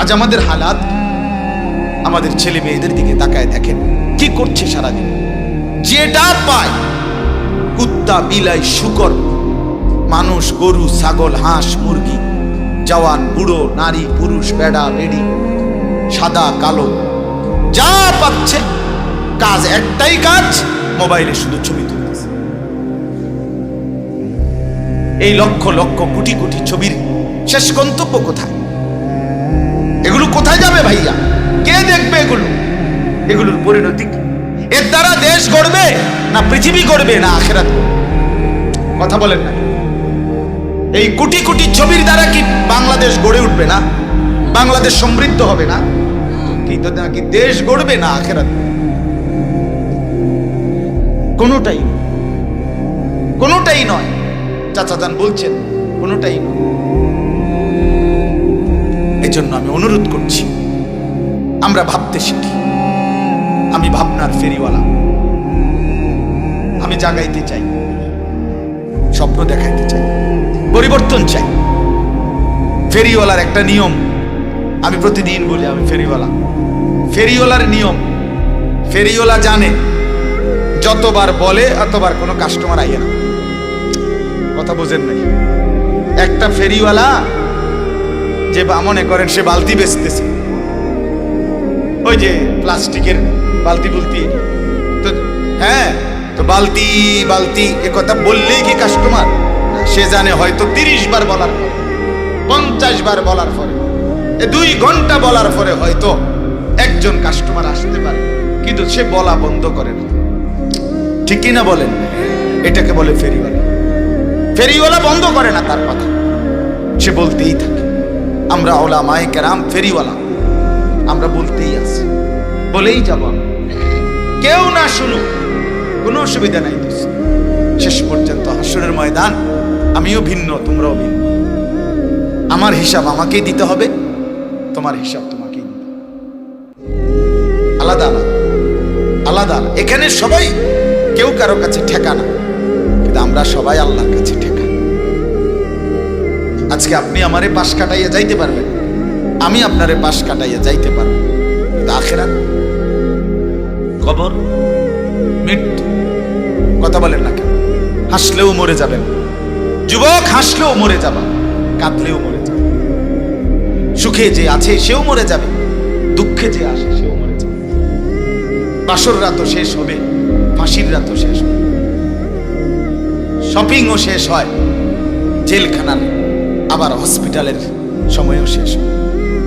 আজ আমাদের হালাত, আমাদের ছেলে মেয়েদের দিকে তাকায় দেখেন কি করছে সারাদিন। যেটা পায়, কুত্তা, বিলাই, শূকর, মানুষ, গরু, ছাগল, হাঁস, মুরগি, জওয়ান, বুড়ো, নারী, পুরুষ, বেড়া, বেড়ি, সাদা, কালো, যা পাচ্ছে কাজ একটাই কাজ, মোবাইলে শুধু ছবি তুলতেছে। এই লক্ষ লক্ষ কোটি কোটি ছবির শেষ গন্তব্য কোথায়? এগুলো কোথায় যাবে ভাইয়া? কে দেখবে এগুলো? এগুলোর পরিণতি এর দ্বারা দেশ গড়বে না পৃথিবী গড়বে না আখিরাত গড়বে? কথা বলেন না। এই কোটি কোটি ছবির দ্বারা কি বাংলাদেশ গড়ে উঠবে না? বাংলাদেশ সমৃদ্ধ হবে না? কিন্তু নাকি দেশ গড়বে না আখেরাত? কোনোটাই নয়। চাচা যান বলছেন কোনোটাই নয়। এজন্য আমি অনুরোধ করছি, আমরা ভাবতে শিখি। আমি ভাবনার ফেরিওয়ালা, আমি জাগাইতে চাই, স্বপ্ন দেখাইতে চাই, পরিবর্তন চাই। ফেরিওয়ালার একটা নিয়ম আমি প্রতিদিন বলি, আমি ফেরিওয়ালা। ফেরিওয়ালার নিয়ম, ফেরিওয়ালা জানে যতবার বলে অতবার কোনো কাস্টমার আইয়ে না। কথা বোঝেন নাই? একটা ফেরিওয়ালা যে মনে করেন সে বালতি বেচতেছে, ওই যে প্লাস্টিকের বালতি বলতি, তো হ্যাঁ, তো বালতি বালতি এ কথা বললেই কি কাস্টমার? সে জানে হয়তো 30 বার বলার পরে, 50 বার বলার পরে, 2 ঘন্টা বলার পরে হয়তো একজন কাস্টমার আসতে পারে, কিন্তু সে বলা বন্ধ করে না। ঠিক কিনা বলেন? এটাকে বলে ফেরিওয়ালা। ফেরিওয়ালা বন্ধ করে না তার কথা, সে বলতেই থাকে। আমরা ওলামায়ে কেরাম ফেরিওয়ালা, আমরা বলতেই আছি, বলেই যাব। কেউ না শুনুক, কোনো অসুবিধা নাই। শেষ পর্যন্ত হাসরের ময়দান আমিও ভিন্ন, তোমরাও ভিন্ন। আমার হিসাব আমাকেই দিতে হবে, তোমার হিসাব তোমাকেই দিতে হবে। আলাদা আলাদা আলাদা। এখানে সবাই কেউ কারো কাছে ঠেকা না, কিন্তু আমরা সবাই আল্লাহর কাছে ঠেকা। আজকে আপনি আমারে পাশ কাটাইয়া যাইতে পারবেন, আমি আপনারে পাশ কাটাইয়া যাইতে পারবো, কিন্তু আখিরাত, কবর, মৃত্যু। কথা বলেন না কেন? হাসলেও মরে যাবেন যুবক, হাসলেও মরে যাবা, কাঁদলেও মরে যাবে। সুখে যে আছে সেও মরে যাবে, দুঃখে যে আসে সেও মরে যাবে। বাসর রাতও শেষ হবে, ফাঁসির রাতও শেষ হবে, শপিংও শেষ হয়, জেলখানার আবার হসপিটালের সময়ও শেষ হয়।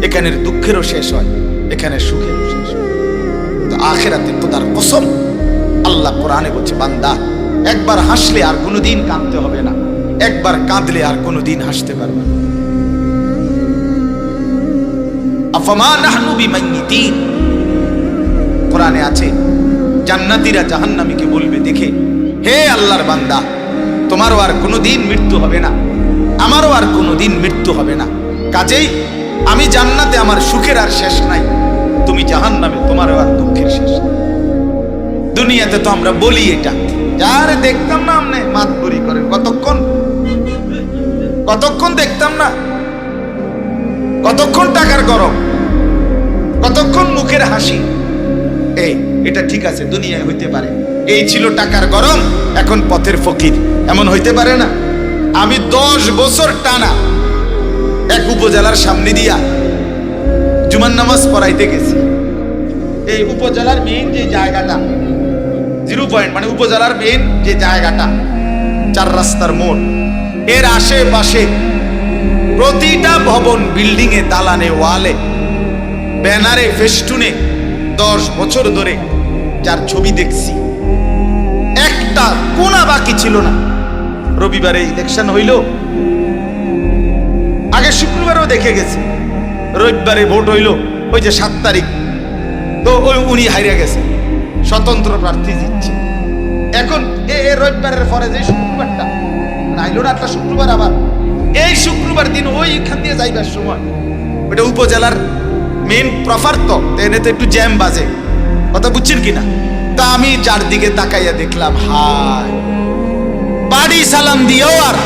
এখানের দুঃখেরও শেষ হয়, এখানে সুখেরও শেষ হয়। তো আখিরাতে খোদার কসম, আল্লাহ কোরআনে বলছে, বান্দা একবার হাসলে আর কোনোদিন কাঁদতে হবে না, একবার কাঁদলে আর কোনোদিন হাসতে পারবে না। আফামা নাহনু বিমাইয়িতিন, কোরআনে আছে, জান্নাতীরা জাহান্নামীকে বলবে, দেখে হে আল্লাহর বান্দা, তোমারও আর কোনোদিন মৃত্যু হবে না, আমারও আর কোনোদিন মৃত্যু হবে না, কাজেই আমি জান্নাতে, আমার সুখের আর শেষ নাই, তুমি জাহান্নামে, তোমারও আর দুঃখের শেষ নাই। দুনিয়াতে তো আমরা বলি এটা, যার দেখতাম না আমনে মাতবরি করেন, কতক্ষণ দেখতাম না, কতক্ষণ টাকার গরম, কতক্ষণ মুখের হাসি। এটা ঠিক আছে, দুনিয়ায় হইতে পারে। এই ছিল টাকার গরম, এখন পথের ফকির, এমন হইতে পারে না? আমি 10 বছর টানা এক উপজেলার সামনে দিয়া জুমার নামাজ পড়াইতে গেছি। এই উপজেলার মেইন যে জায়গাটা, 0 পয়েন্ট, মানে উপজেলার মেইন যে জায়গাটা, 4 রাস্তার মোড়, এর আশেপাশে প্রতিটা ভবন, বিল্ডিং এ, দালানে, ওয়ালে, ব্যানারে, ফেস্টুনে 10 বছর ধরে যার ছবি দেখছি, একটা কোনা বাকি ছিল না। রবিবারে ইলেকশন হইল, আগে শুক্রবারও দেখে গেছে, রবিবারে ভোট হইল, ওই যে 7 তারিখ, তো ওই উনি হারিয়ে গেছে, স্বতন্ত্র প্রার্থী জিতছে। এখন রবিবারের পরে যে শুক্রবারটা নাইল না, একটা শুক্রবার, আবার এই শুক্রবার দিন ওইখান দিয়ে যাইবার সময়, ওইটা উপজেলার মেন প্রফার, তো এনে তো একটু জ্যাম বাজে, কথা বুঝছেন কিনা? তা আমি যার দিকে তাকাইয়া দেখলাম, হায়, বাড়ি সালাম দিয়েও আর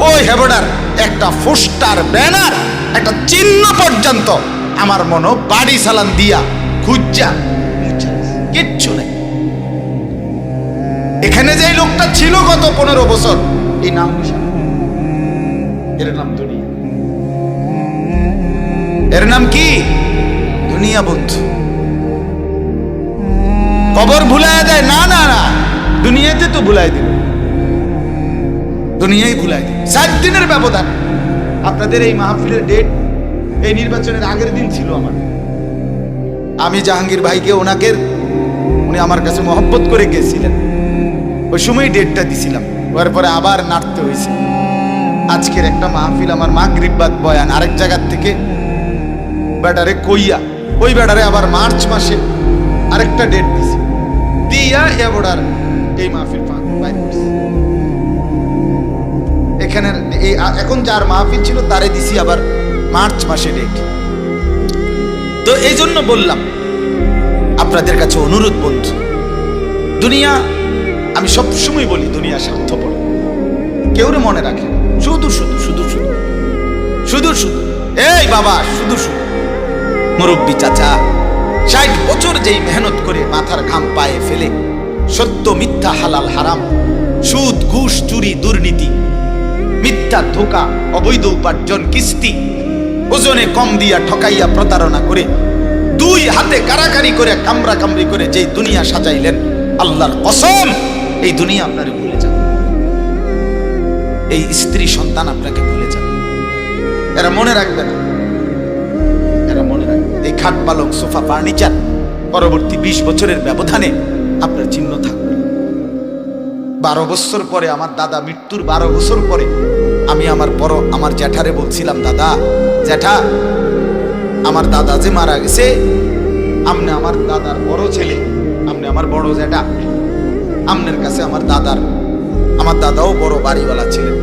ওই হেবডার একটা পোস্টার, ব্যানার, একটা চিহ্ন পর্যন্ত আমার মনে বাড়ি সালাম দিয়া খুঁজা কিচ্ছু নেই। এখানে যে লোকটা ছিল গত 15 বছর, এই নাম এর নাম দুনিয়া। এর নাম কি? দুনিয়া। বন্ধু, কবর ভুলায় দেয় না, না না, দুনিয়াতে তো ভুলাই দিল, দুনিয়াই ভুলাই দিল। 7 দিনের ব্যবধান। আপনাদের এই মাহফিলের ডেট এই নির্বাচনের আগের দিন ছিল আমার। আমি জাহাঙ্গীর ভাইকে, উনি আমার কাছে মহব্বত করে গেছিলেন, ওই সময় ডেটটা দিছিলাম, ওর পরে আবার নাড়তে হয়েছে। আজকের একটা মাহফিল আমার মাগরিব বাদ বয়ান, আরেক জায়গার থেকে ব্যাটারে কইয়া ওই ব্যাটারে আবার মার্চ মাসে আরেকটা ডেট দিছি, দিয়া এবার এই মাহফিল বাইর করছি। এখানে এখন যার মাহফিল ছিল তারে দিছি আবার মার্চ মাসে ডেট। তো এই জন্য বললাম আপনাদের কাছে অনুরোধ, বন্ধু, দুনিয়া, আমি সবসময় বলি দুনিয়া স্বার্থপর, কেউরে মনে রাখে না, শুধু শুধু শুধু শুধু শুধু শুধু এই বাবা শুধু শুধু মুরব্বী চাচা 60 বছর যেই মেহনত করে মাথার ঘাম পায়ে ফেলে সত্য মিথ্যা হালাল হারাম, সুদ ঘুষ চুরি দুর্নীতি, মিথ্যা ধোঁকা অবৈধ উপার্জন কিস্তি, ওজনে কম দিয়া ঠকাইয়া প্রতারণা করে 2 হাতে কারাকারি করে কামরা কামড়ি করে যেই দুনিয়া সাজাইলেন, আল্লাহর কসম এই দুনিয়া আপনারে ভুলে যাবে, এই স্ত্রী সন্তান আপনাকে ভুলে যাবে, এরা মনে রাখবে না, এরা মনে রাখবে। এই খাট পালং সোফা ফার্নিচার পরবর্তী 20 বছরের ব্যবধানে আপনার চিহ্ন থাকবে। 12 বছর পরে, আমার দাদা মৃত্যুর 12 বছর পরে আমি আমার জ্যাঠারে বলছিলাম, দাদা জ্যাঠা, আমার দাদা যে মারা গেছে, আপনি আমার দাদার বড় ছেলে, আপনি আমার বড় জ্যাঠা, আপনার কাছে আমার দাদাও বড় বাড়িওয়ালা ছিলেন,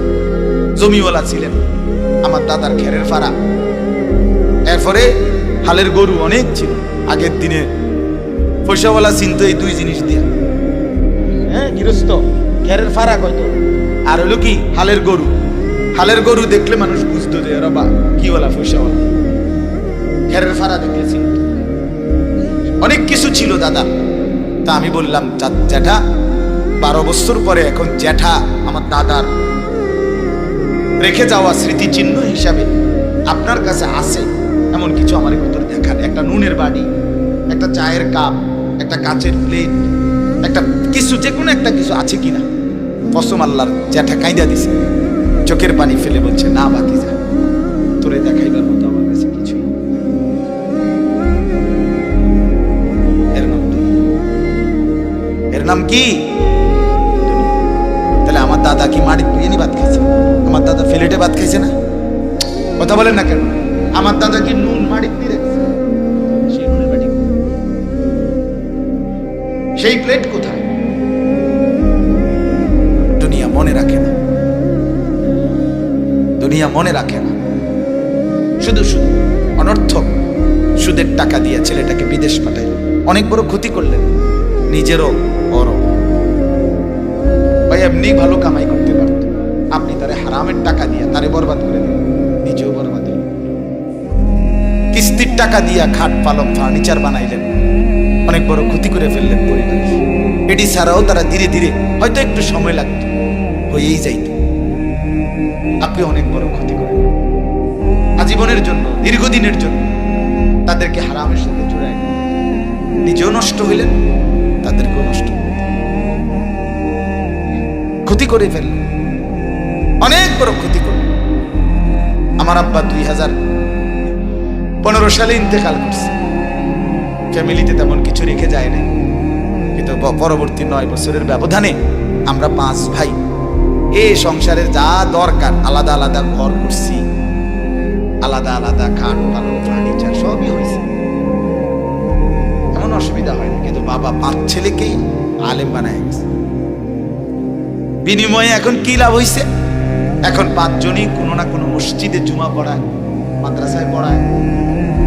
জমিওয়ালা ছিলেন, আমার দাদার খেরের ফাড়া, এরপরে হালের গরু অনেক ছিল। আগের দিনে পয়সাওয়ালা চিনতো এই 2 জিনিস দিয়ে, হ্যাঁ, গৃহস্থ খেরের ফাড়া কয়তো, আর হলো কি হালের গরু। হালের গরু দেখলে মানুষ বুঝতো যে এরা বা কিওয়ালা পয়সাওয়ালা, খেরের ফাড়া দেখলে চিনত, অনেক কিছু ছিল দাদা। তা আমি বললাম, জ্যাঠা 12 বছর পরে এখন জ্যাঠা আমার দাদার রেখে যাওয়া স্মৃতিচিহ্ন হিসাবে আপনার কাছে আছে এমন কিছু আমার ভিতরে দেখান, একটা নুনের বাটি, একটা চায়ের কাপ, একটা কাচের প্লেট, একটা কিছু, যে কোনো একটা কিছু আছে কিনা। কসম আল্লাহর, জ্যাঠা কাইদা দিছে, চোখের পানি ফেলে বলছে, না বাকি যা, তোরে দেখাইবার মতো আমার কাছে কিছুই। এর নাম কি? তাহলে আমার দাদা কি মাটির বিরিয়ানি ভাত খাইছে? আমার দাদা ফেলেটে ভাত খাইছে না? কথা বলেন না কেন? আমার দাদা কি নুন মাটির দিয়ে রাখছে? সেই নুনের বাটি, সেই প্লেট কোথায়? দুনিয়া মনে রাখে না, দুনিয়া মনে রাখে না, শুধু শুধু অনর্থক সুদের টাকা দিয়ে ছেলেটাকে বিদেশ পাঠাইল, অনেক বড় ক্ষতি করলেন, নিজেরও বড়। ভাই এমনি ভালো কামাই করতে পারত, আপনি তারে হারামের টাকা দিয়ে তারে বরবাদ করে দিলেন, নিজেও বরবাদ হলেন। কিস্তির টাকা দিয়া খাট পালং ফার্নিচার বানাইলেন, অনেক বড় ক্ষতি করে ফেললেন পরিবার। এটি ছাড়াও তারা ধীরে ধীরে, হয়তো একটু সময় লাগতো, হয়েই যাইত, আপনি অনেক বড় ক্ষতি করেন আজীবনের জন্য, দীর্ঘদিনের জন্য। তাদেরকে হারামের সাথে জড়ায়, নিজেও নষ্ট হইলেন, তাদেরকেও নষ্ট হইলেন, ক্ষতি করে ফেললেন, অনেক বড় ক্ষতি করলেন। আমার আব্বা 2015 সালে ইন্তেকাল করছে, ফ্যামিলিতে তেমন কিছু রেখে যায় নাই, কিন্তু পরবর্তী 9 বছরের ব্যবধানে আমরা 5 ভাই এই সংসারের যা দরকার আলাদা আলাদা ঘর করছি, আলাদা আলাদা খাট পালং ফার্নিচার সবই হয়েছে, এমন অসুবিধা হয় না। কিন্তু বাবা 5 ছেলেকেই আলেম বানায় গেছে। বিনিময়ে এখন কি লাভ হয়েছে? এখন 5 জনই কোনো না কোনো মসজিদে জুমা পড়ায়, মাদ্রাসায় পড়ায়,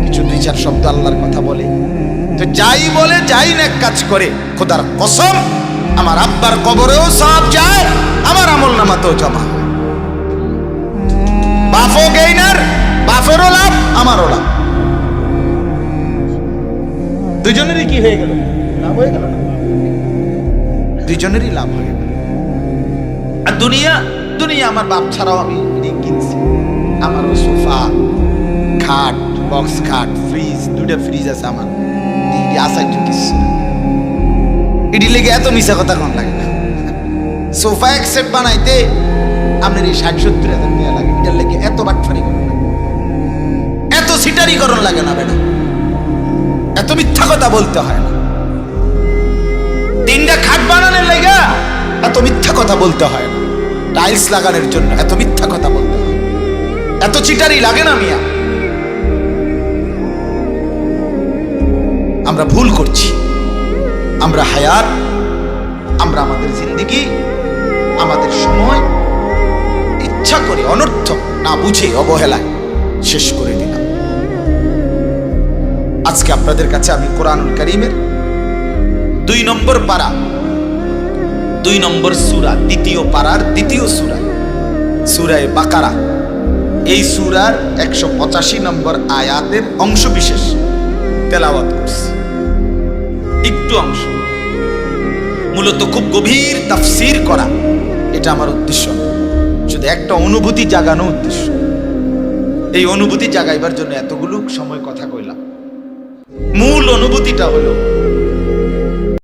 কিছু 2-4 শব্দ আল্লাহর কথা বলে। তো যাই বলে, যাই নেক কাজ করে, খোদার কসম আমার আব্বার কবরেও সওয়াব যায়, আমার আমলনামাতেও জমা হয়। বাপও গেইনার, বাপেরও লাভ, আমারও লাভ, দুজনেরই কি হয়ে গেল? লাভ হয়ে গেল না? দুজনেরই লাভ হয়ে গেল। আর দুনিয়া, দুনিয়া আমার বাপ ছাড়াও আমি কিনছি, আমারও সোফা, খাট, বক্স খাট, ফ্রিজ, 2টা ফ্রিজ আছে আমার, আসার কিছু এটি লেগে এত মিশা কথা কোন লাগে না। সোফা এক সেট বানাইতে আপনার এই 60-70 হাজার টাকা লাগে, এটার লেগে এত বাটফারি করুন লাগে, এত সিটারি করুন লাগে না বেটা, এত মিথ্যা কথা বলতে হয় না। 3টা খাট বানানোর লেগে এত মিথ্যা কথা বলতে হয় না। টাইলস লাগানোর জন্য এত মিথ্যা কথা বলতে হয়? এত চিটারি লাগে না মিয়া? আমরা ভুল করছি। আমরা হায়াত, আমরা আমাদের জিন্দেগি, আমাদের সময় ইচ্ছা করে অনর্থক না বুঝে অবহেলায় শেষ করে দিলাম। আজকে আপনাদের কাছে আমি কোরআনুল কারীমের 2 নম্বর পারা, 2 নম্বর সূরা, দ্বিতীয় পারার দ্বিতীয় সূরা, সূরা বাকারা, এই সূরার 185 নম্বর আয়াতের অংশ বিশেষ তেলাওয়াত করছি। একটু অংশ, মূলত খুব গভীর তাফসীর করা এটা আমার উদ্দেশ্য, শুধু একটা অনুভূতি জাগানো উদ্দেশ্য। এই অনুভূতি জাগাইবার জন্য এতগুলো সময় কথা কইলাম। মূল অনুভূতিটা হলো